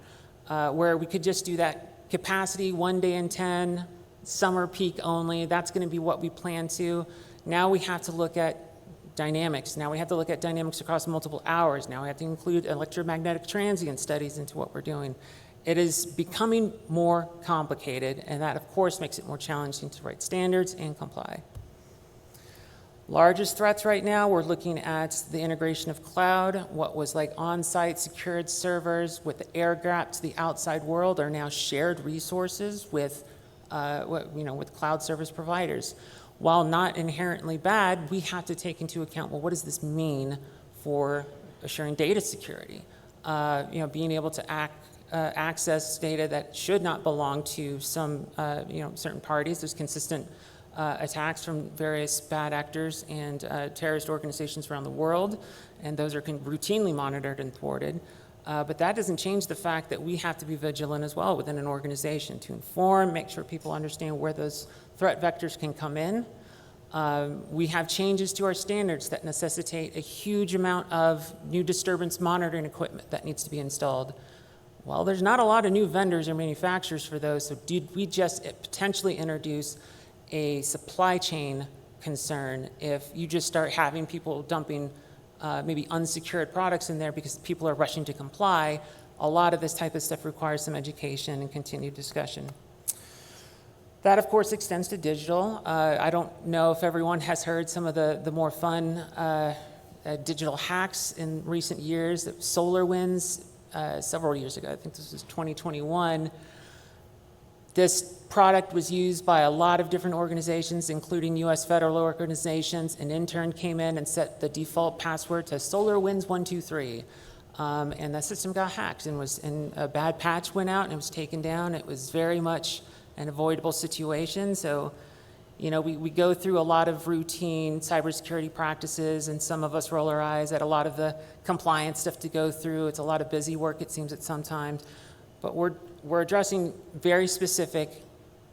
where we could just do that capacity 1 day in 10, summer peak only. That's going to be what we plan to. Now we have to look at dynamics. Now we have to look at dynamics across multiple hours. Now we have to include electromagnetic transient studies into what we're doing. It is becoming more complicated, and that, of course, makes it more challenging to write standards and comply. Largest threats right now, we're looking at the integration of cloud. What was like on-site secured servers with the air gap to the outside world are now shared resources with, with cloud service providers. While not inherently bad, we have to take into account, well, what does this mean for assuring data security? Being able to access data that should not belong to some, certain parties. There's consistent attacks from various bad actors and terrorist organizations around the world, and those are routinely monitored and thwarted. But that doesn't change the fact that we have to be vigilant as well within an organization to inform, make sure people understand where those threat vectors can come in. We have changes to our standards that necessitate a huge amount of new disturbance monitoring equipment that needs to be installed. Well, there's not a lot of new vendors or manufacturers for those, so did we just potentially introduce a supply chain concern if you just start having people dumping maybe unsecured products in there because people are rushing to comply? A lot of this type of stuff requires some education and continued discussion. That, of course, extends to digital. I don't know if everyone has heard some of the more fun digital hacks in recent years. SolarWinds, several years ago, I think this was 2021, this product was used by a lot of different organizations, including U.S. federal organizations. An intern came in and set the default password to SolarWinds123. And that system got hacked and a bad patch went out and it was taken down. It was very much an avoidable situation. So, we go through a lot of routine cybersecurity practices, and some of us roll our eyes at a lot of the compliance stuff to go through. It's a lot of busy work, it seems, at sometimes. But we're addressing very specific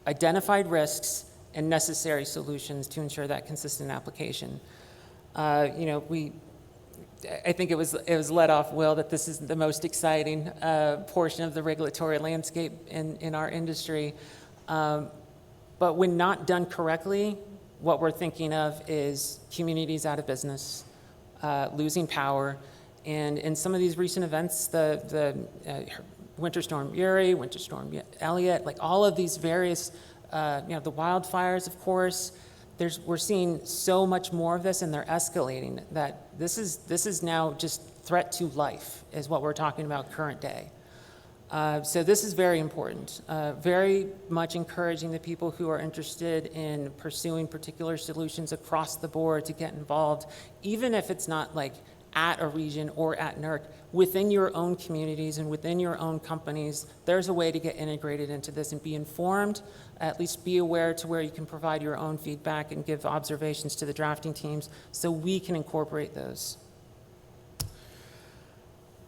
identified risks and necessary solutions to ensure that consistent application. I think it was let off, Will, that this is the most exciting portion of the regulatory landscape in our industry. But when not done correctly, what we're thinking of is communities out of business, losing power. And in some of these recent events, the Winter Storm Uri, Winter Storm Elliott, like all of these various, the wildfires, of course, we're seeing so much more of this, and they're escalating, that this is now just threat to life is what we're talking about current day. So this is very important, very much encouraging the people who are interested in pursuing particular solutions across the board to get involved, even if it's not like at a region or at NERC, within your own communities and within your own companies. There's a way to get integrated into this and be informed, at least be aware to where you can provide your own feedback and give observations to the drafting teams so we can incorporate those.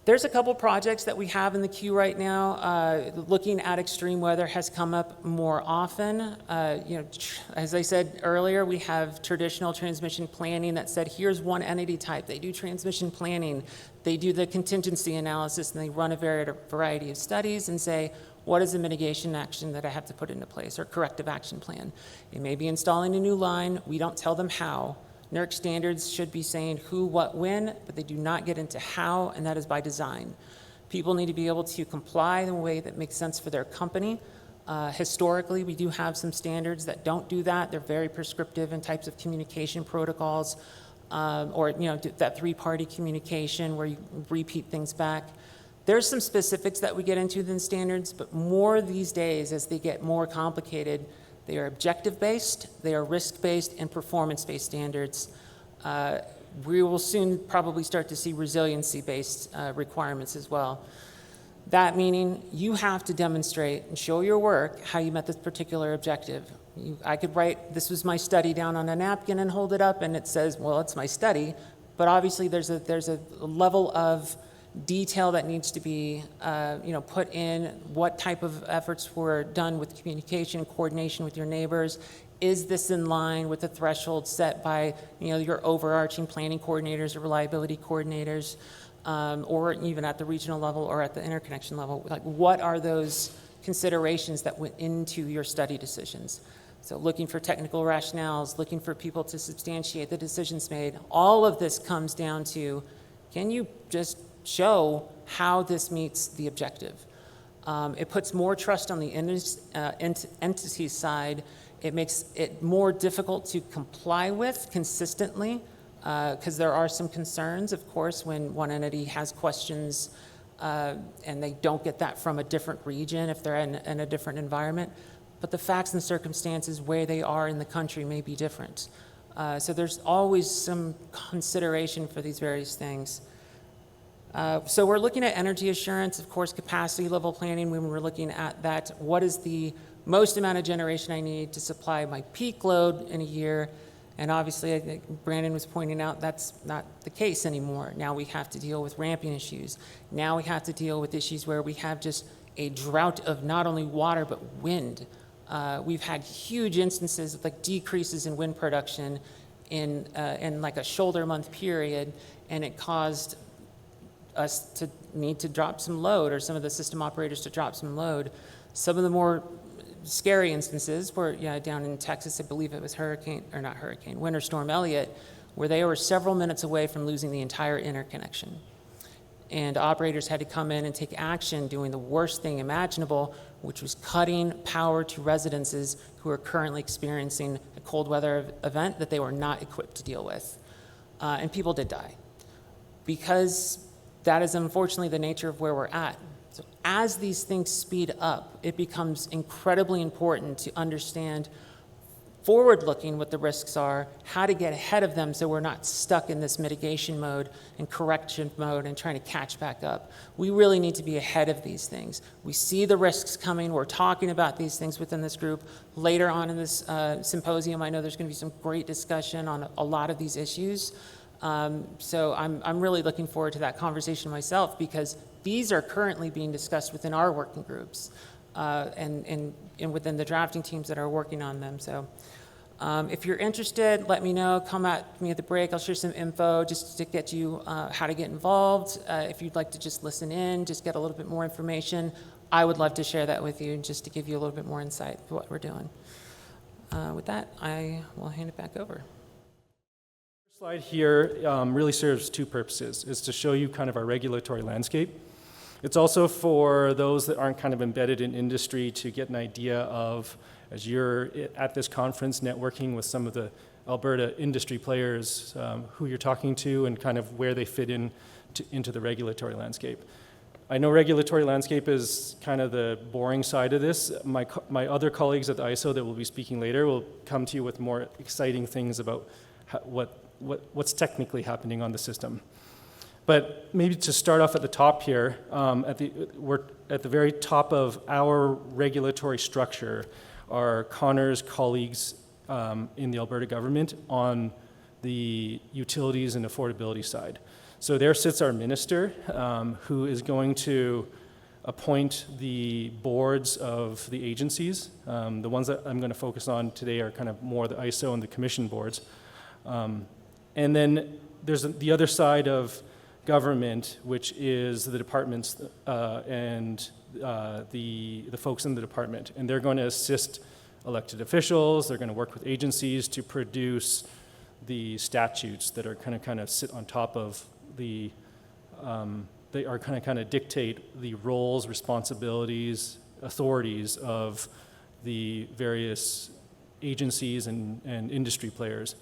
There's a couple projects that we have in the queue right now. Looking at extreme weather has come up more often. As I said earlier, we have traditional transmission planning that said, here's one entity type. They do transmission planning. They do the contingency analysis, and they run a variety of studies and say, what is the mitigation action that I have to put into place, or corrective action plan? It may be installing a new line. We don't tell them how. NERC standards should be saying who, what, when, but they do not get into how, and that is by design. People need to be able to comply in a way that makes sense for their company. Historically, we do have some standards that don't do that. They're very prescriptive in types of communication protocols, or that three-party communication where you repeat things back. There's some specifics that we get into in standards, but more these days, as they get more complicated, they are objective-based, they are risk-based, and performance-based standards. We will soon probably start to see resiliency-based requirements as well. That meaning you have to demonstrate and show your work how you met this particular objective. I could write, this was my study down on a napkin and hold it up and it says, well, it's my study. But obviously there's a level of detail that needs to be put in. What type of efforts were done with communication, coordination with your neighbors? Is this in line with the threshold set by your overarching planning coordinators or reliability coordinators? Or even at the regional level or at the interconnection level, like what are those considerations that went into your study decisions? So looking for technical rationales, looking for people to substantiate the decisions made, all of this comes down to, can you just show how this meets the objective? It puts more trust on the entity side. It makes it more difficult to comply with consistently, because there are some concerns, of course, when one entity has questions and they don't get that from a different region if they're in a different environment. But the facts and circumstances where they are in the country may be different. So there's always some consideration for these various things. So we're looking at energy assurance, of course, capacity level planning when we're looking at that. What is the most amount of generation I need to supply my peak load in a year? And obviously, I think Branden was pointing out that's not the case anymore. Now we have to deal with ramping issues. Now we have to deal with issues where we have just a drought of not only water, but wind. We've had huge instances of like decreases in wind production in like a shoulder month period, and it caused us to need to drop some load, or some of the system operators to drop some load. Some of the more scary instances were down in Texas, I believe it was Winter Storm Elliott, where they were several minutes away from losing the entire interconnection. And operators had to come in and take action doing the worst thing imaginable, which was cutting power to residences who are currently experiencing a cold weather event that they were not equipped to deal with. And people did die, because that is unfortunately the nature of where we're at. So as these things speed up, it becomes incredibly important to understand forward-looking what the risks are, how to get ahead of them so we're not stuck in this mitigation mode and correction mode and trying to catch back up. We really need to be ahead of these things. We see the risks coming. We're talking about these things within this group. Later on in this symposium, I know there's going to be some great discussion on a lot of these issues. So I'm really looking forward to that conversation myself, because these are currently being discussed within our working groups and within the drafting teams that are working on them. So if you're interested, let me know. Come at me at the break. I'll share some info just to get you how to get involved. If you'd like to just listen in, just get a little bit more information, I would love to share that with you, just to give you a little bit more insight to what we're doing. With that, I will hand it back over. Slide here really serves two purposes. It's to show you kind of our regulatory landscape. It's also for those that aren't kind of embedded in industry to get an idea of, as you're at this conference networking with some of the Alberta industry players, who you're talking to and kind of where they fit into the regulatory landscape. I know regulatory landscape is kind of the boring side of this. My other colleagues at the AESO that will be speaking later will come to you with more exciting things about what's technically happening on the system. But maybe to start off at the top here, we're at the very top of our regulatory structure are Connor's colleagues in the Alberta government on the utilities and affordability side. So there sits our minister, who is going to appoint the boards of the agencies. The ones that I'm going to focus on today are kind of more the AESO and the commission boards. And then there's the other side of government, which is the departments and the folks in the department. And they're going to assist elected officials. They're going to work with agencies to produce the statutes that are kind of sit on top of the, they are kind of dictate the roles, responsibilities, authorities of the various agencies and industry players.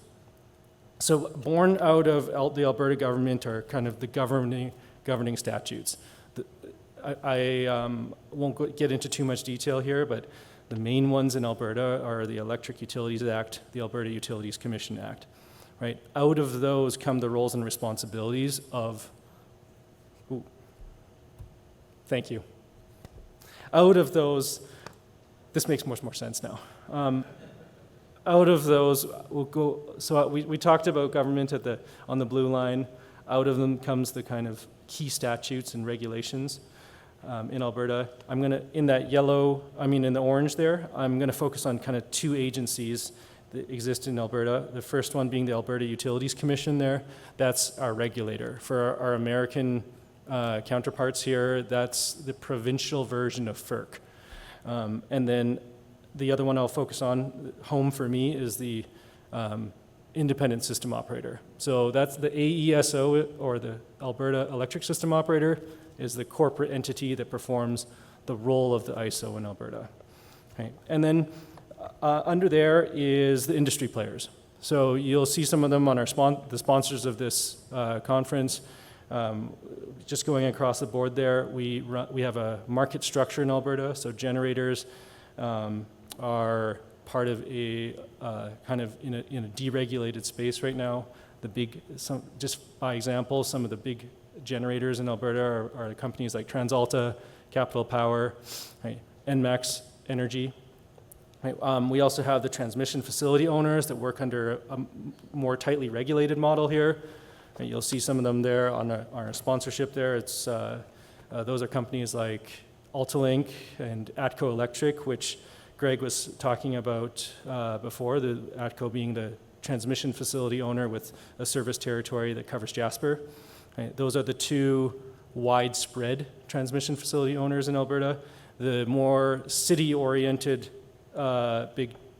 So born out of the Alberta government are kind of the governing statutes. I won't get into too much detail here, but the main ones in Alberta are the Electric Utilities Act, the Alberta Utilities Commission Act. Right? Out of those come the roles and responsibilities of, thank you. Out of those, this makes much more sense now. Out of those, we'll go, so we talked about government on the blue line. Out of them comes the kind of key statutes and regulations in Alberta. I'm gonna, in that yellow, in the orange there, I'm gonna focus on kind of two agencies that exist in Alberta. The first one being the Alberta Utilities Commission there. That's our regulator. For our American counterparts here, that's the provincial version of FERC. And then the other one I'll focus on, home for me, is the independent system operator. So that's the AESO, or the Alberta Electric System Operator, is the corporate entity that performs the role of the AESO in Alberta. Okay. And then under there is the industry players. So you'll see some of them on the sponsors of this conference. Just going across the board there, we have a market structure in Alberta. So generators are part of a kind of in a deregulated space right now. Just by example, some of the big generators in Alberta are companies like TransAlta, Capital Power, right, NMAX Energy. Right. We also have the transmission facility owners that work under a more tightly regulated model here. And you'll see some of them there on our sponsorship there. It's those are companies like Altalink and ATCO Electric, which Greg was talking about before, the ATCO being the transmission facility owner with a service territory that covers Jasper. Right. Those are the two widespread transmission facility owners in Alberta. The more city-oriented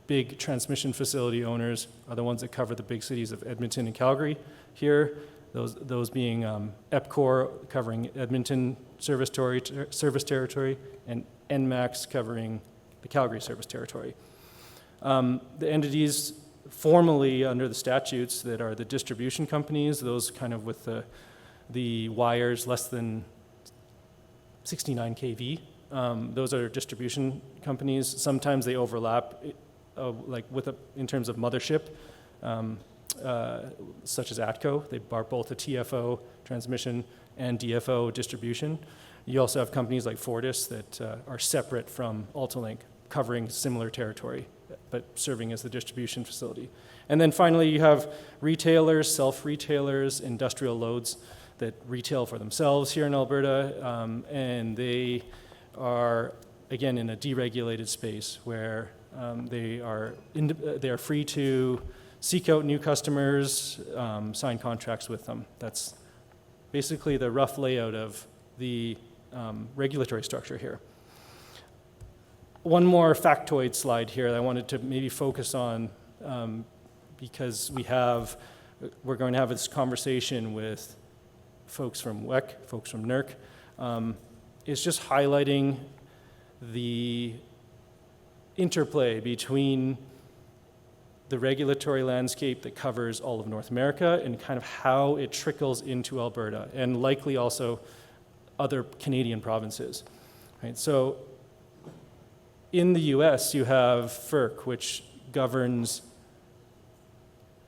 big transmission facility owners are the ones that cover the big cities of Edmonton and Calgary here. Those being EPCOR covering Edmonton service territory, and NMAX covering the Calgary service territory. The entities formally under the statutes that are the distribution companies, those kind of with the wires less than 69 kV. Those are distribution companies. Sometimes they overlap, in terms of mothership, such as ATCO. They are both a TFO transmission and DFO distribution. You also have companies like Fortis that are separate from Altalink, covering similar territory, but serving as the distribution facility. And then finally, you have retailers, self-retailers, industrial loads that retail for themselves here in Alberta, and they are, again, in a deregulated space where they are free to seek out new customers, sign contracts with them. That's basically the rough layout of the regulatory structure here. One more factoid slide here that I wanted to maybe focus on because we're going to have this conversation with folks from WECC, folks from NERC. Is just highlighting the interplay between the regulatory landscape that covers all of North America and kind of how it trickles into Alberta, and likely also other Canadian provinces. Right? So in the US, you have FERC, which governs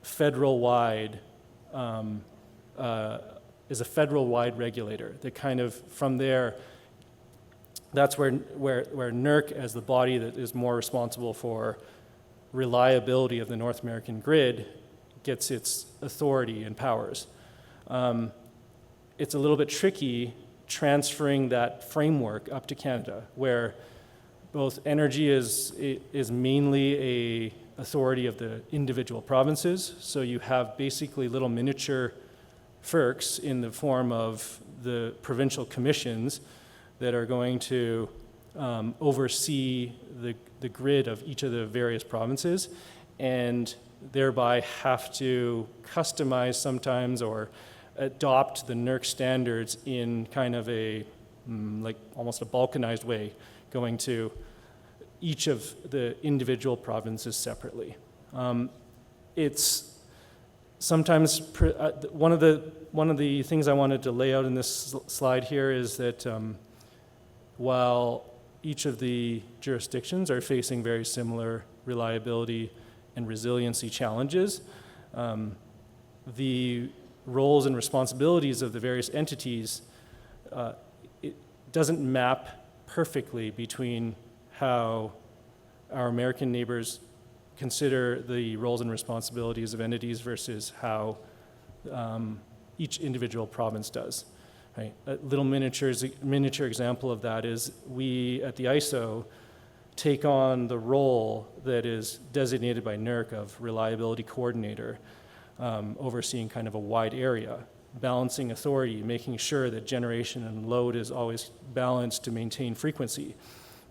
federal-wide, is a federal-wide regulator that kind of, from there, that's where NERC, as the body that is more responsible for reliability of the North American grid, gets its authority and powers. It's a little bit tricky transferring that framework up to Canada, where both energy is mainly a authority of the individual provinces. So you have basically little miniature FERCs in the form of the provincial commissions that are going to oversee the grid of each of the various provinces, and thereby have to customize sometimes or adopt the NERC standards in kind of a like almost a balkanized way, going to each of the individual provinces separately. It's sometimes one of the things I wanted to lay out in this slide here is that while each of the jurisdictions are facing very similar reliability and resiliency challenges, the roles and responsibilities of the various entities, it doesn't map perfectly between how our American neighbors consider the roles and responsibilities of entities versus how each individual province does. Right? A little miniature example of that is we at the AESO take on the role that is designated by NERC of reliability coordinator, overseeing kind of a wide area, balancing authority, making sure that generation and load is always balanced to maintain frequency.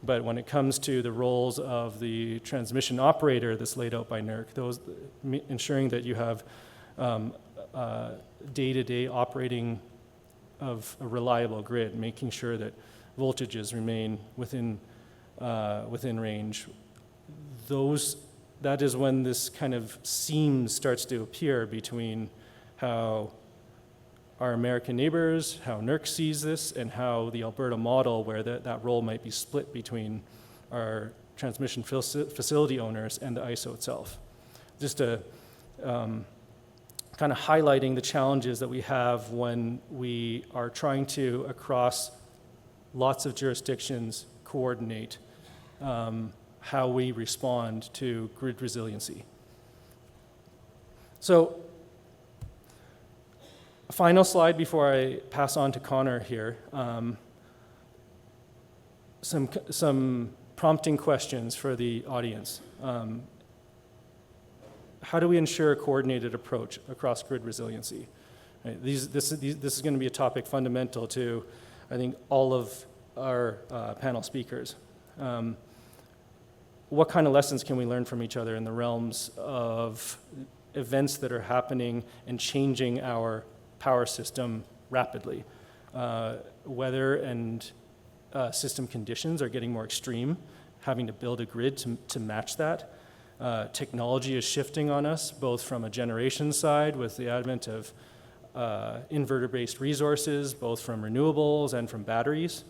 But when it comes to the roles of the transmission operator that's laid out by NERC, ensuring that you have day-to-day operating of a reliable grid, making sure that voltages remain within range, that is when this kind of seam starts to appear between how our American neighbors, how NERC sees this, and how the Alberta model, where that role might be split between our transmission facility owners and the AESO itself. Just to kind of highlighting the challenges that we have when we are trying to, across lots of jurisdictions, coordinate how we respond to grid resiliency. So, a final slide before I pass on to Connor here. Some prompting questions for the audience. How do we ensure a coordinated approach across grid resiliency? Right, this is going to be a topic fundamental to, I think, all of our panel speakers. What kind of lessons can we learn from each other in the realms of events that are happening and changing our power system rapidly? Weather and system conditions are getting more extreme, having to build a grid to match that. Technology is shifting on us, both from a generation side with the advent of inverter-based resources, both from renewables and from batteries.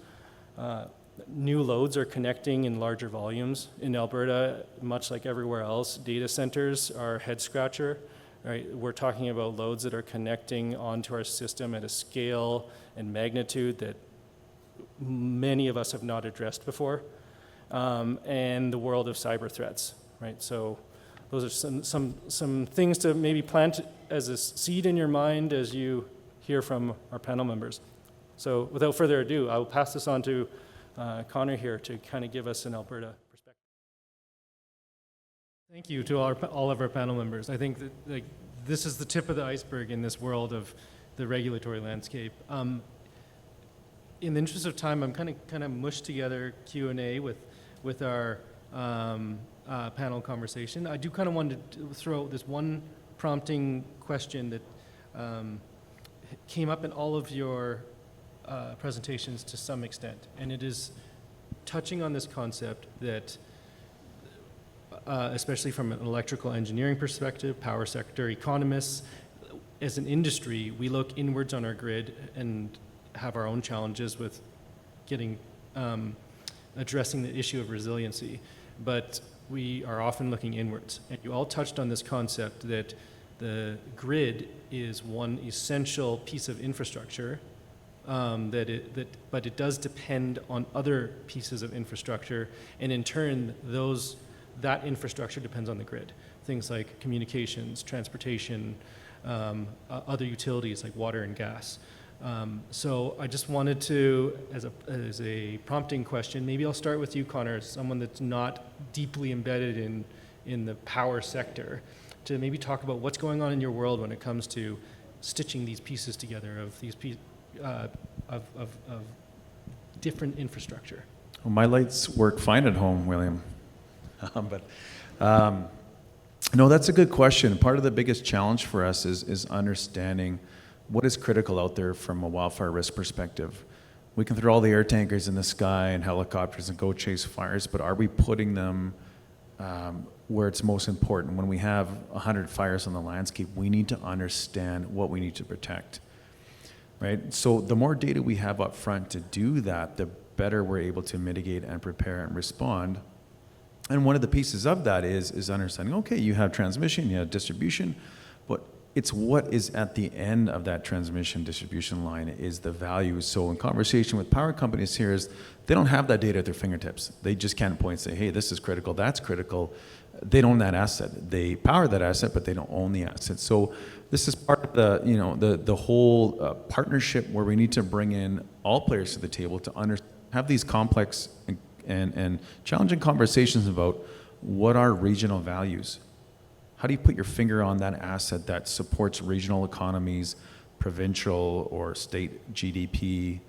New loads are connecting in larger volumes. In Alberta, much like everywhere else, data centers are head-scratcher. Right? We're talking about loads that are connecting onto our system at a scale and magnitude that many of us have not addressed before, and the world of cyber threats. Right, so those are some things to maybe plant as a seed in your mind as you hear from our panel members. So without further ado, I will pass this on to Connor here to kind of give us an Alberta perspective. Thank you to all of our panel members. I think that this is the tip of the iceberg in this world of the regulatory landscape. In the interest of time, I'm kind of mushed together Q&A with our panel conversation. I do kind of want to throw this one prompting question that came up in all of your presentations to some extent, and it is touching on this concept that, especially from an electrical engineering perspective, power sector economists, as an industry, we look inwards on our grid and have our own challenges with getting addressing the issue of resiliency, but we are often looking inwards. And you all touched on this concept that the grid is one essential piece of infrastructure, but it does depend on other pieces of infrastructure, and in turn, that infrastructure depends on the grid. Things like communications, transportation, other utilities like water and gas. So I just wanted to, as a prompting question, maybe I'll start with you, Connor, as someone that's not deeply embedded in the power sector, to maybe talk about what's going on in your world when it comes to stitching these pieces together of these of different infrastructure. Well, my lights work fine at home, William. No, that's a good question. Part of the biggest challenge for us is understanding what is critical out there from a wildfire risk perspective. We can throw all the air tankers in the sky and helicopters and go chase fires, but are we putting them where it's most important? When we have 100 fires on the landscape, we need to understand what we need to protect, right? So the more data we have up front to do that, the better we're able to mitigate and prepare and respond. And one of the pieces of that is understanding, okay, you have transmission, you have distribution, but it's what is at the end of that transmission distribution line is the value. So in conversation with power companies here is they don't have that data at their fingertips. They just can't point and say, hey, this is critical, that's critical. They don't own that asset. They power that asset, but they don't own the asset. So this is part of the whole partnership where we need to bring in all players to the table to have these complex and challenging conversations about what are regional values. How do you put your finger on that asset that supports regional economies, provincial or state GDP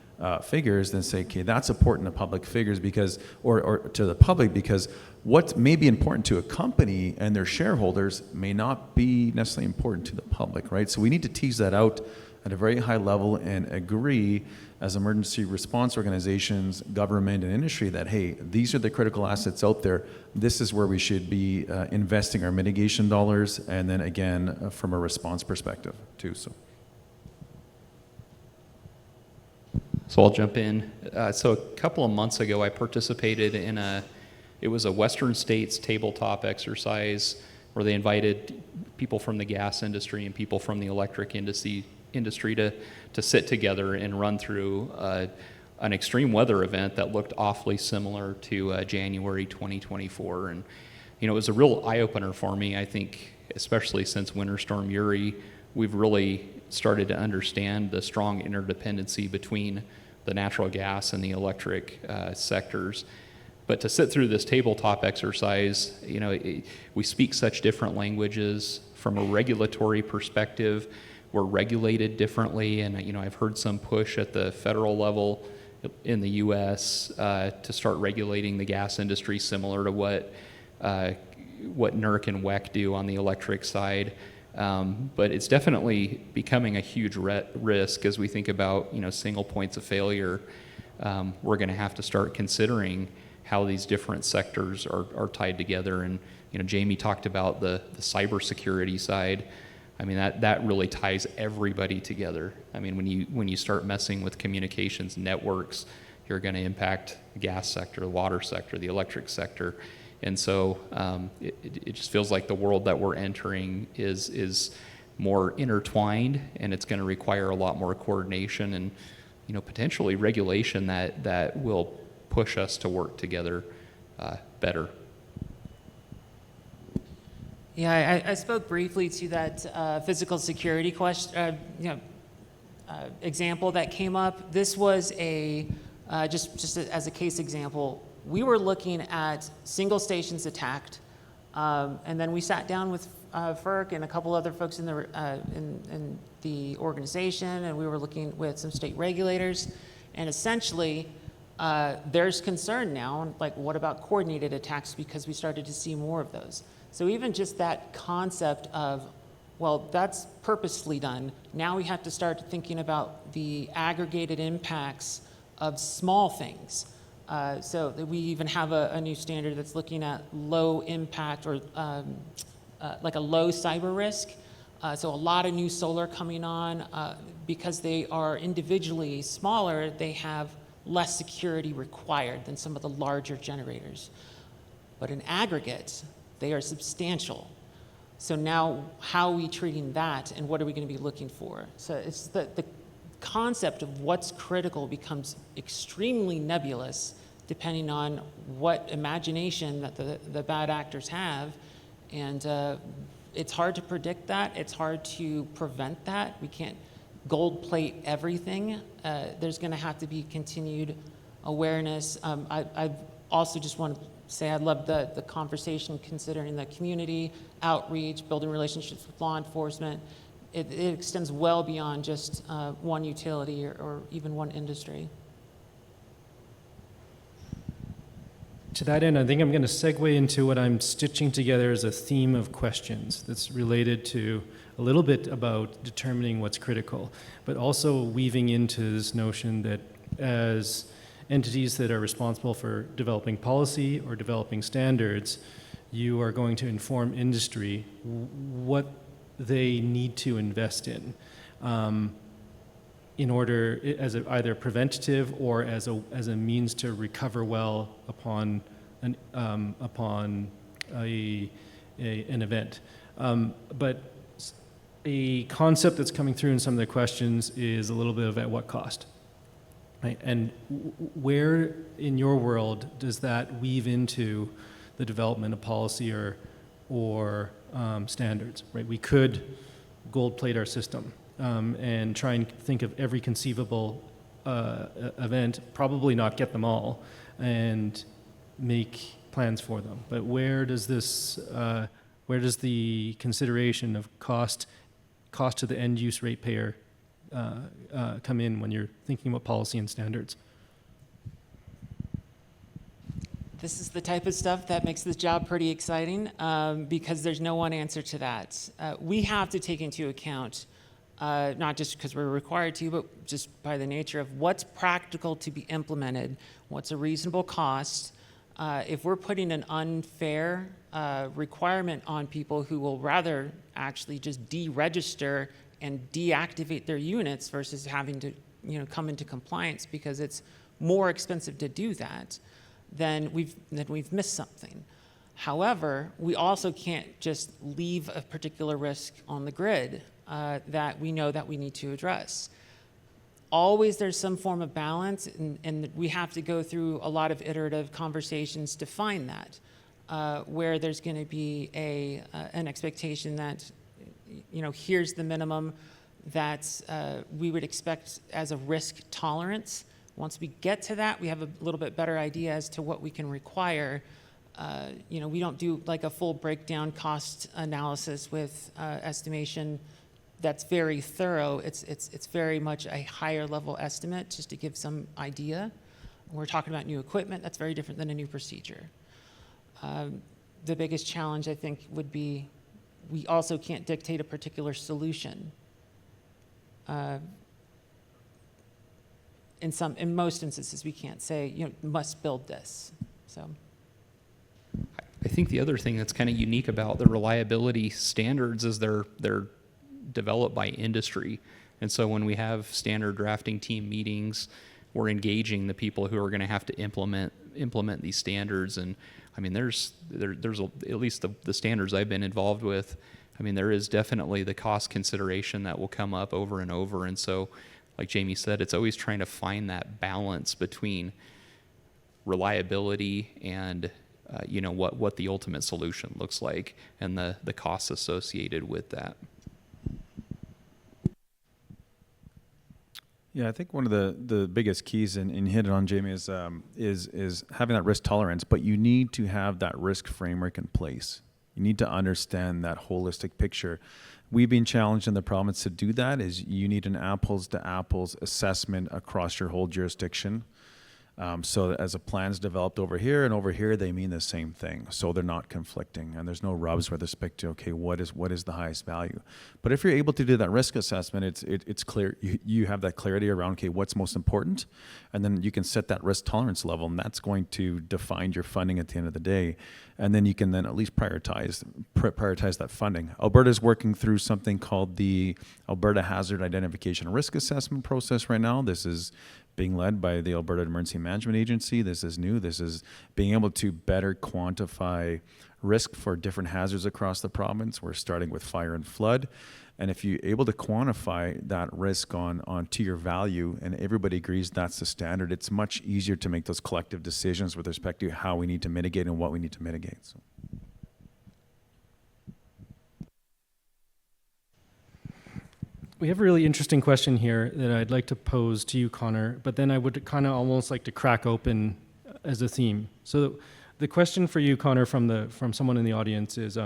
figures, then say, okay, that's important to public figures because, or to the public, because what may be important to a company and their shareholders may not be necessarily important to the public, right? So we need to tease that out at a very high level and agree as emergency response organizations, government, and industry that, hey, these are the critical assets out there. This is where we should be investing our mitigation dollars, and then again, from a response perspective too. So I'll jump in. So a couple of months ago, I participated in it was a Western States tabletop exercise where they invited people from the gas industry and people from the electric industry to sit together and run through an extreme weather event that looked awfully similar to January 2024. And, it was a real eye-opener for me. I think, especially since Winter Storm Uri, we've really started to understand the strong interdependency between the natural gas and the electric sectors. But to sit through this tabletop exercise, we speak such different languages. From a regulatory perspective, we're regulated differently, and I've heard some push at the federal level in the U.S. To start regulating the gas industry, similar to what NERC and WECC do on the electric side. But it's definitely becoming a huge risk as we think about single points of failure. We're going to have to start considering how these different sectors are tied together. And Jamie talked about the cybersecurity side. I mean, that really ties everybody together. I mean, when you start messing with communications networks, you're going to impact the gas sector, the water sector, the electric sector. And so it just feels like the world that we're entering is more intertwined, and it's going to require a lot more coordination and potentially regulation that will push us to work together better. Yeah, I spoke briefly to that physical security question, example that came up. This was just as a case example. We were looking at single stations attacked, and then we sat down with FERC and a couple other folks in the organization, and we were looking with some state regulators, and essentially there's concern now, like what about coordinated attacks, because we started to see more of those. So even just that concept of, well, that's purposely done. Now we have to start thinking about the aggregated impacts of small things. So that we even have a new standard that's looking at low impact or like a low cyber risk. So a lot of new solar coming on because they are individually smaller, they have less security required than some of the larger generators. But in aggregate, they are substantial. So now how are we treating that, and what are we going to be looking for? So it's the concept of what's critical becomes extremely nebulous depending on what imagination that the bad actors have. And it's hard to predict that. It's hard to prevent that. We can't gold plate everything. There's going to have to be continued awareness. I also just want to say I love the conversation considering the community outreach, building relationships with law enforcement. It extends well beyond just one utility or even one industry. To that end, I think I'm going to segue into what I'm stitching together as a theme of questions that's related to a little bit about determining what's critical, but also weaving into this notion that as entities that are responsible for developing policy or developing standards, you are going to inform industry what they need to invest in order as either preventative or as a means to recover well upon an event. But a concept that's coming through in some of the questions is a little bit of at what cost, right? And where in your world does that weave into the development of policy or standards, right? We could gold plate our system and try and think of every conceivable event, probably not get them all, and make plans for them. But where does the consideration of cost to the end use ratepayer come in when you're thinking about policy and standards? This is the type of stuff that makes this job pretty exciting because there's no one answer to that. We have to take into account, not just because we're required to, but just by the nature of what's practical to be implemented, what's a reasonable cost. If we're putting an unfair requirement on people who will rather actually just deregister and deactivate their units versus having to, come into compliance because it's more expensive to do that, then we've missed something. However, we also can't just leave a particular risk on the grid that we know that we need to address. Always there's some form of balance, and we have to go through a lot of iterative conversations to find that, where there's going to be an expectation that, here's the minimum that we would expect as a risk tolerance. Once we get to that, we have a little bit better idea as to what we can require. We don't do like a full breakdown cost analysis with estimation that's very thorough. It's very much a higher level estimate just to give some idea. When we're talking about new equipment, that's very different than a new procedure. The biggest challenge, I think, would be we also can't dictate a particular solution. In most instances, we can't say, must build this. So, I think the other thing that's kind of unique about the reliability standards is they're developed by industry. And so when we have standard drafting team meetings, we're engaging the people who are going to have to implement these standards. And I mean, there's at least the standards I've been involved with, I mean, there is definitely the cost consideration that will come up over and over. And so, like Jamie said, it's always trying to find that balance between reliability and what the ultimate solution looks like and the costs associated with that. Yeah, I think one of the biggest keys, and you hit it on, Jamie, is having that risk tolerance. But you need to have that risk framework in place. You need to understand that holistic picture. We've been challenged in the province to do that. Is you need an apples to apples assessment across your whole jurisdiction. So that as a plan's developed over here and over here, they mean the same thing. So they're not conflicting, and there's no rubs with respect to, okay, what is the highest value? But if you're able to do that risk assessment, it's clear. You have that clarity around, okay, what's most important, and then you can set that risk tolerance level, and that's going to define your funding at the end of the day. And then you can then at least prioritize that funding. Alberta's working through something called the Alberta Hazard Identification Risk Assessment process right now. This is being led by the Alberta Emergency Management Agency. This is new. This is being able to better quantify risk for different hazards across the province. We're starting with fire and flood. And if you're able to quantify that risk on to your value, and everybody agrees that's the standard, it's much easier to make those collective decisions with respect to how we need to mitigate and what we need to mitigate. So. We have a really interesting question here that I'd like to pose to you, Connor, but then I would kind of almost like to crack open as a theme. So the question for you, Connor, from someone in the audience is,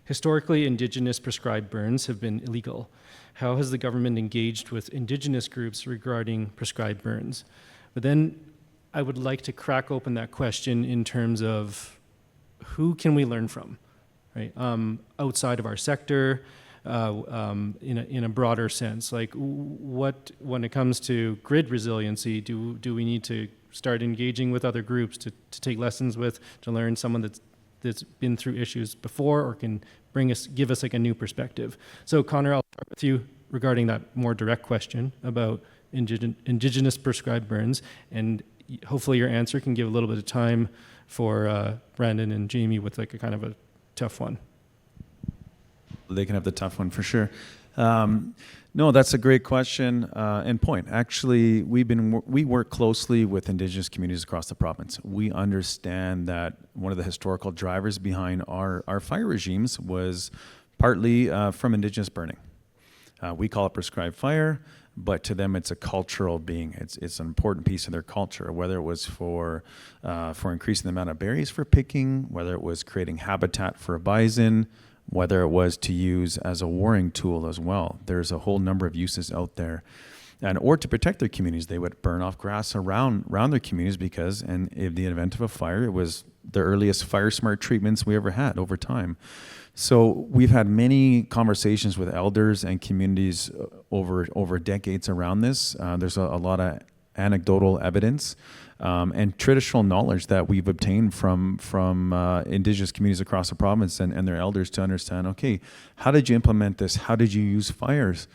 historically, Indigenous prescribed burns have been illegal. How has the government engaged with Indigenous groups regarding prescribed burns? But then I would like to crack open that question in terms of who can we learn from, right? Outside of our sector, in a broader sense, like what, when it comes to grid resiliency, do we need to start engaging with other groups to take lessons with, to learn someone that's been through issues before or can give us like a new perspective? So Connor, I'll start with you regarding that more direct question about Indigenous prescribed burns, and hopefully your answer can give a little bit of time for Branden and Jamie with like a kind of a tough one. They can have the tough one for sure. No, that's a great question and point. Actually, we work closely with Indigenous communities across the province. We understand that one of the historical drivers behind our fire regimes was partly from Indigenous burning. We call it prescribed fire, but to them it's a cultural being. It's an important piece of their culture, whether it was for increasing the amount of berries for picking, whether it was creating habitat for a bison, whether it was to use as a warring tool as well. There's a whole number of uses out there. Or to protect their communities, they would burn off grass around their communities because, and in the event of a fire, it was the earliest fire smart treatments we ever had over time. So we've had many conversations with elders and communities over decades around this. There's a lot of anecdotal evidence and traditional knowledge that we've obtained from Indigenous communities across the province and their elders to understand, okay, how did you implement this? How did you use fires?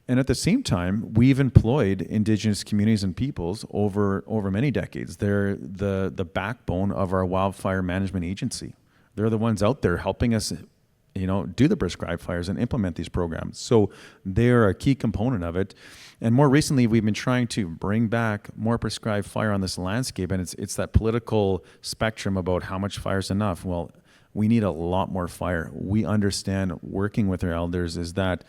And at the same time, we've employed Indigenous communities and peoples over many decades. They're the backbone of our wildfire management agency. They're the ones out there helping us, do the prescribed fires and implement these programs. So they're a key component of it. And more recently, we've been trying to bring back more prescribed fire on this landscape. And it's that political spectrum about how much fire is enough. Well, we need a lot more fire. We understand, working with our elders, is that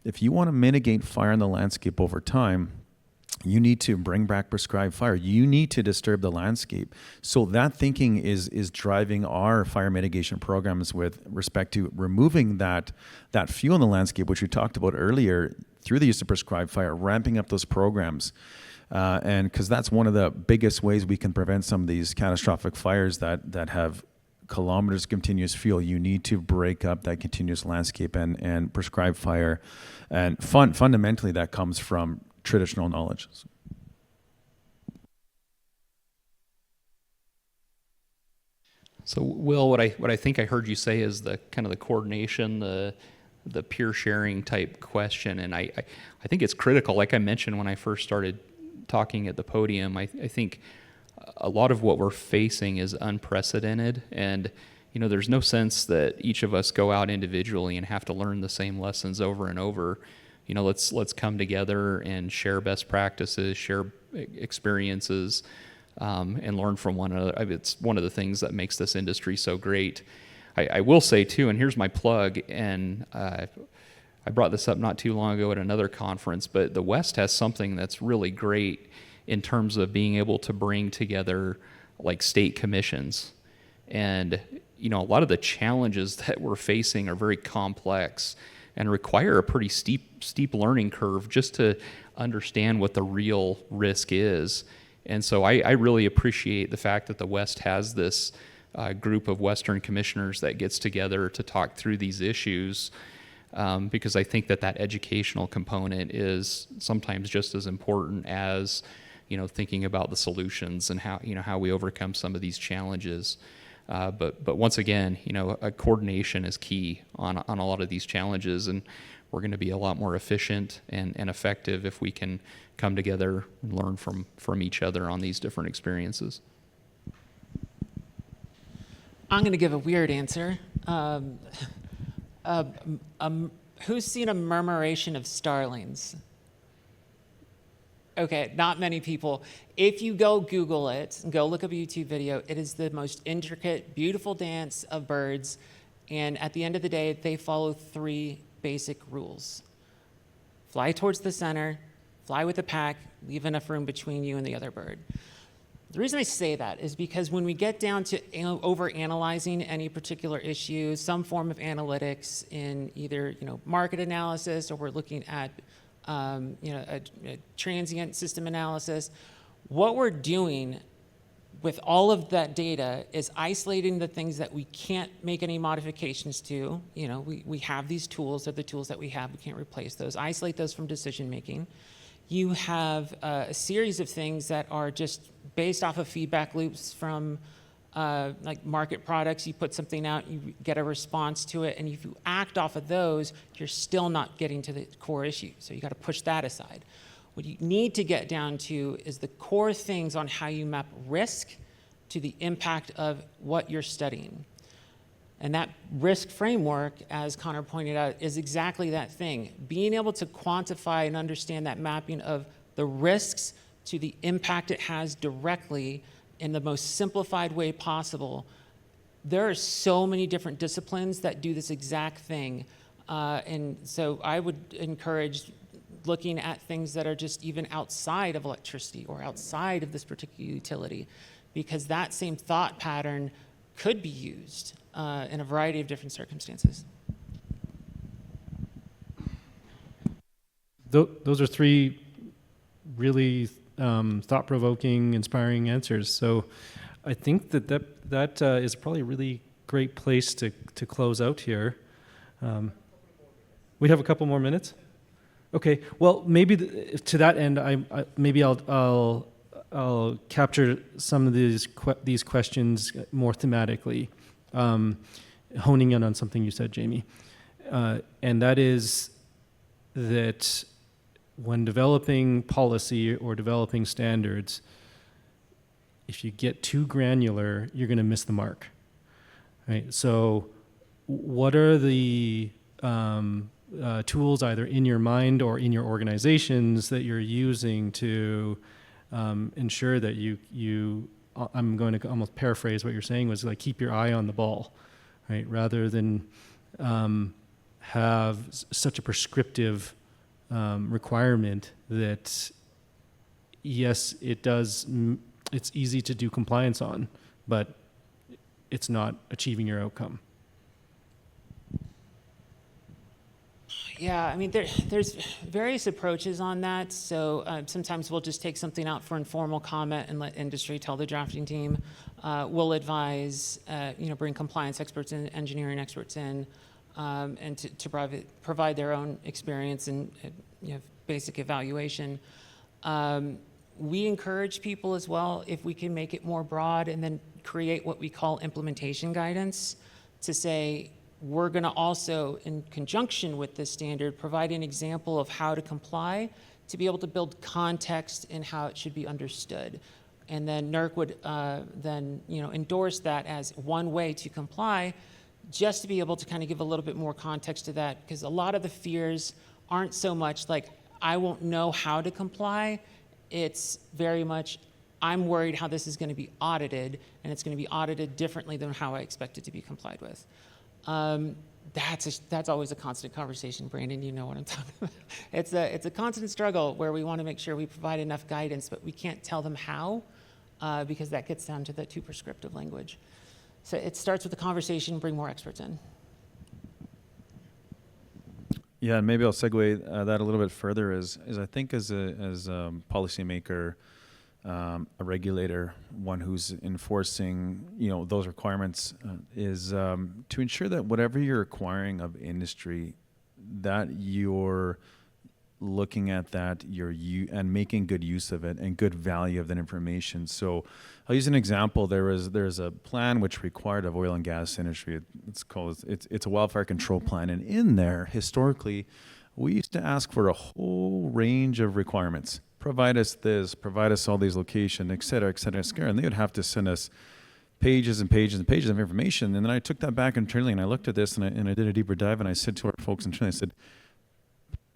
if you want to mitigate fire in the landscape over time, you need to bring back prescribed fire. You need to disturb the landscape. So that thinking is driving our fire mitigation programs with respect to removing that fuel in the landscape, which we talked about earlier, through the use of prescribed fire, ramping up those programs. And because that's one of the biggest ways we can prevent some of these catastrophic fires that have kilometers of continuous fuel. You need to break up that continuous landscape and prescribe fire. And fundamentally, that comes from traditional knowledge. So, Will, what I think I heard you say is the kind of the coordination, the peer sharing type question, and I think it's critical. Like I mentioned when I first started talking at the podium, I think a lot of what we're facing is unprecedented, and there's no sense that each of us go out individually and have to learn the same lessons over and over. Let's come together and share best practices, share experiences, and learn from one another. It's one of the things that makes this industry so great. I will say too, and here's my plug, and I brought this up not too long ago at another conference, but the West has something that's really great in terms of being able to bring together like state commissions. And a lot of the challenges that we're facing are very complex and require a pretty steep learning curve just to understand what the real risk is. And so I really appreciate the fact that the West has this group of Western commissioners that gets together to talk through these issues, because I think that educational component is sometimes just as important as thinking about the solutions and how we overcome some of these challenges. But once again, a coordination is key on a lot of these challenges, and we're going to be a lot more efficient and effective if we can come together and learn from each other on these different experiences. I'm going to give a weird answer. Who's seen a murmuration of starlings? Okay, not many people. If you go Google it and go look up a YouTube video, it is the most intricate, beautiful dance of birds. And at the end of the day, they follow 3 basic rules. Fly towards the center, fly with the pack, leave enough room between you and the other bird. The reason I say that is because when we get down to over-analyzing any particular issue, some form of analytics in either market analysis, or we're looking at a transient system analysis, what we're doing with all of that data is isolating the things that we can't make any modifications to. We have these tools, they're the tools that we have, we can't replace those. Isolate those from decision making. You have a series of things that are just based off of feedback loops from like market products. You put something out, you get a response to it, and if you act off of those, you're still not getting to the core issue. So you got to push that aside. What you need to get down to is the core things on how you map risk to the impact of what you're studying. And that risk framework, as Connor pointed out, is exactly that thing. Being able to quantify and understand that mapping of the risks to the impact it has directly in the most simplified way possible. There are so many different disciplines that do this exact thing. And so I would encourage looking at things that are just even outside of electricity or outside of this particular utility, because that same thought pattern could be used in a variety of different circumstances. Those are three really thought-provoking, inspiring answers. So I think that is probably a really great place to close out here. We have a couple more minutes? Okay. Well, maybe to that end, I'll capture some of these questions more thematically, honing in on something you said, Jamie, and that is that when developing policy or developing standards, if you get too granular, you're going to miss the mark, right? So what are the tools either in your mind or in your organizations that you're using to ensure that you I'm going to almost paraphrase what you're saying, was like keep your eye on the ball, right? Rather than have such a prescriptive requirement that, yes, it's easy to do compliance on, but it's not achieving your outcome. Yeah, I mean, there's various approaches on that. So sometimes we'll just take something out for informal comment and let industry tell the drafting team. We'll advise, bring compliance experts in, engineering experts in, and to provide their own experience and basic evaluation. We encourage people as well, if we can make it more broad and then create what we call implementation guidance, to say, we're going to also, in conjunction with this standard, provide an example of how to comply, to be able to build context in how it should be understood. And then NERC would then endorse that as one way to comply, just to be able to kind of give a little bit more context to that, because a lot of the fears aren't so much like, I won't know how to comply. It's very much, I'm worried how this is going to be audited, and it's going to be audited differently than how I expect it to be complied with. That's always a constant conversation, Branden. You know what I'm talking about. It's a constant struggle where we want to make sure we provide enough guidance, but we can't tell them how, because that gets down to the too prescriptive language. So it starts with the conversation, bring more experts in. Yeah, and maybe I'll segue that a little bit further. Is I think as a policymaker, a regulator, one who's enforcing those requirements, is to ensure that whatever you're requiring of industry, that you're looking at that and making good use of it and good value of that information. So I'll use an example. There's a plan which required of oil and gas industry. It's a wildfire control plan, and in there historically we used to ask for a whole range of requirements. Provide us this, provide us all these locations, et cetera, and they would have to send us pages and pages and pages of information. And then I took that back internally and I looked at this and I did a deeper dive, and I said to our folks internally, I said,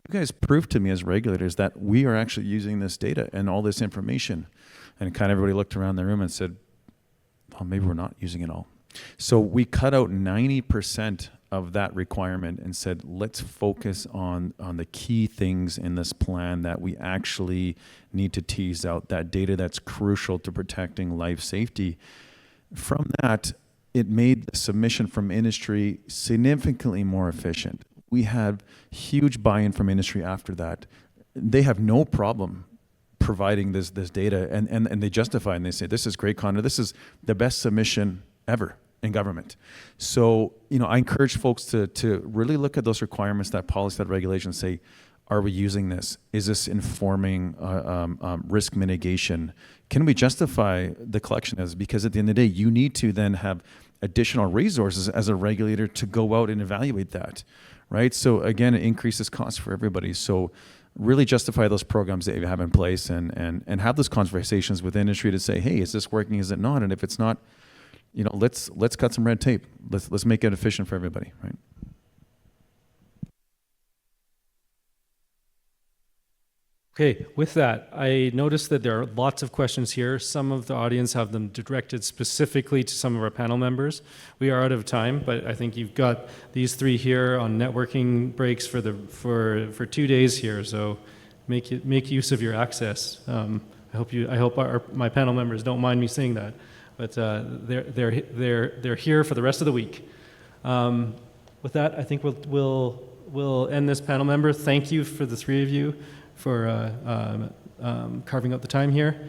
you guys prove to me as regulators that we are actually using this data and all this information. And kind of everybody looked around the room and said, well, maybe we're not using it all. So we cut out 90% of that requirement and said, let's focus on the key things in this plan that we actually need to tease out, that data that's crucial to protecting life safety. From that, it made the submission from industry significantly more efficient. We had huge buy-in from industry after that. They have no problem providing this data, and they justify, and they say, this is great, Connor, this is the best submission ever in government. So, I encourage folks to really look at those requirements, that policy, that regulation, say, are we using this? Is this informing risk mitigation? Can we justify the collection as? Because at the end of the day, you need to then have additional resources as a regulator to go out and evaluate that, right? So again, it increases costs for everybody. So really justify those programs that you have in place and have those conversations with industry to say, hey, is this working? Is it not? And if it's not, let's cut some red tape. Let's make it efficient for everybody, right? Okay, with that, I noticed that there are lots of questions here. Some of the audience have them directed specifically to some of our panel members. We are out of time, but I think you've got these three here on networking breaks for 2 days here. So make use of your access. I hope my panel members don't mind me saying that, but they're here for the rest of the week. With that, I think we'll end this panel member. Thank you for the three of you for carving out the time here.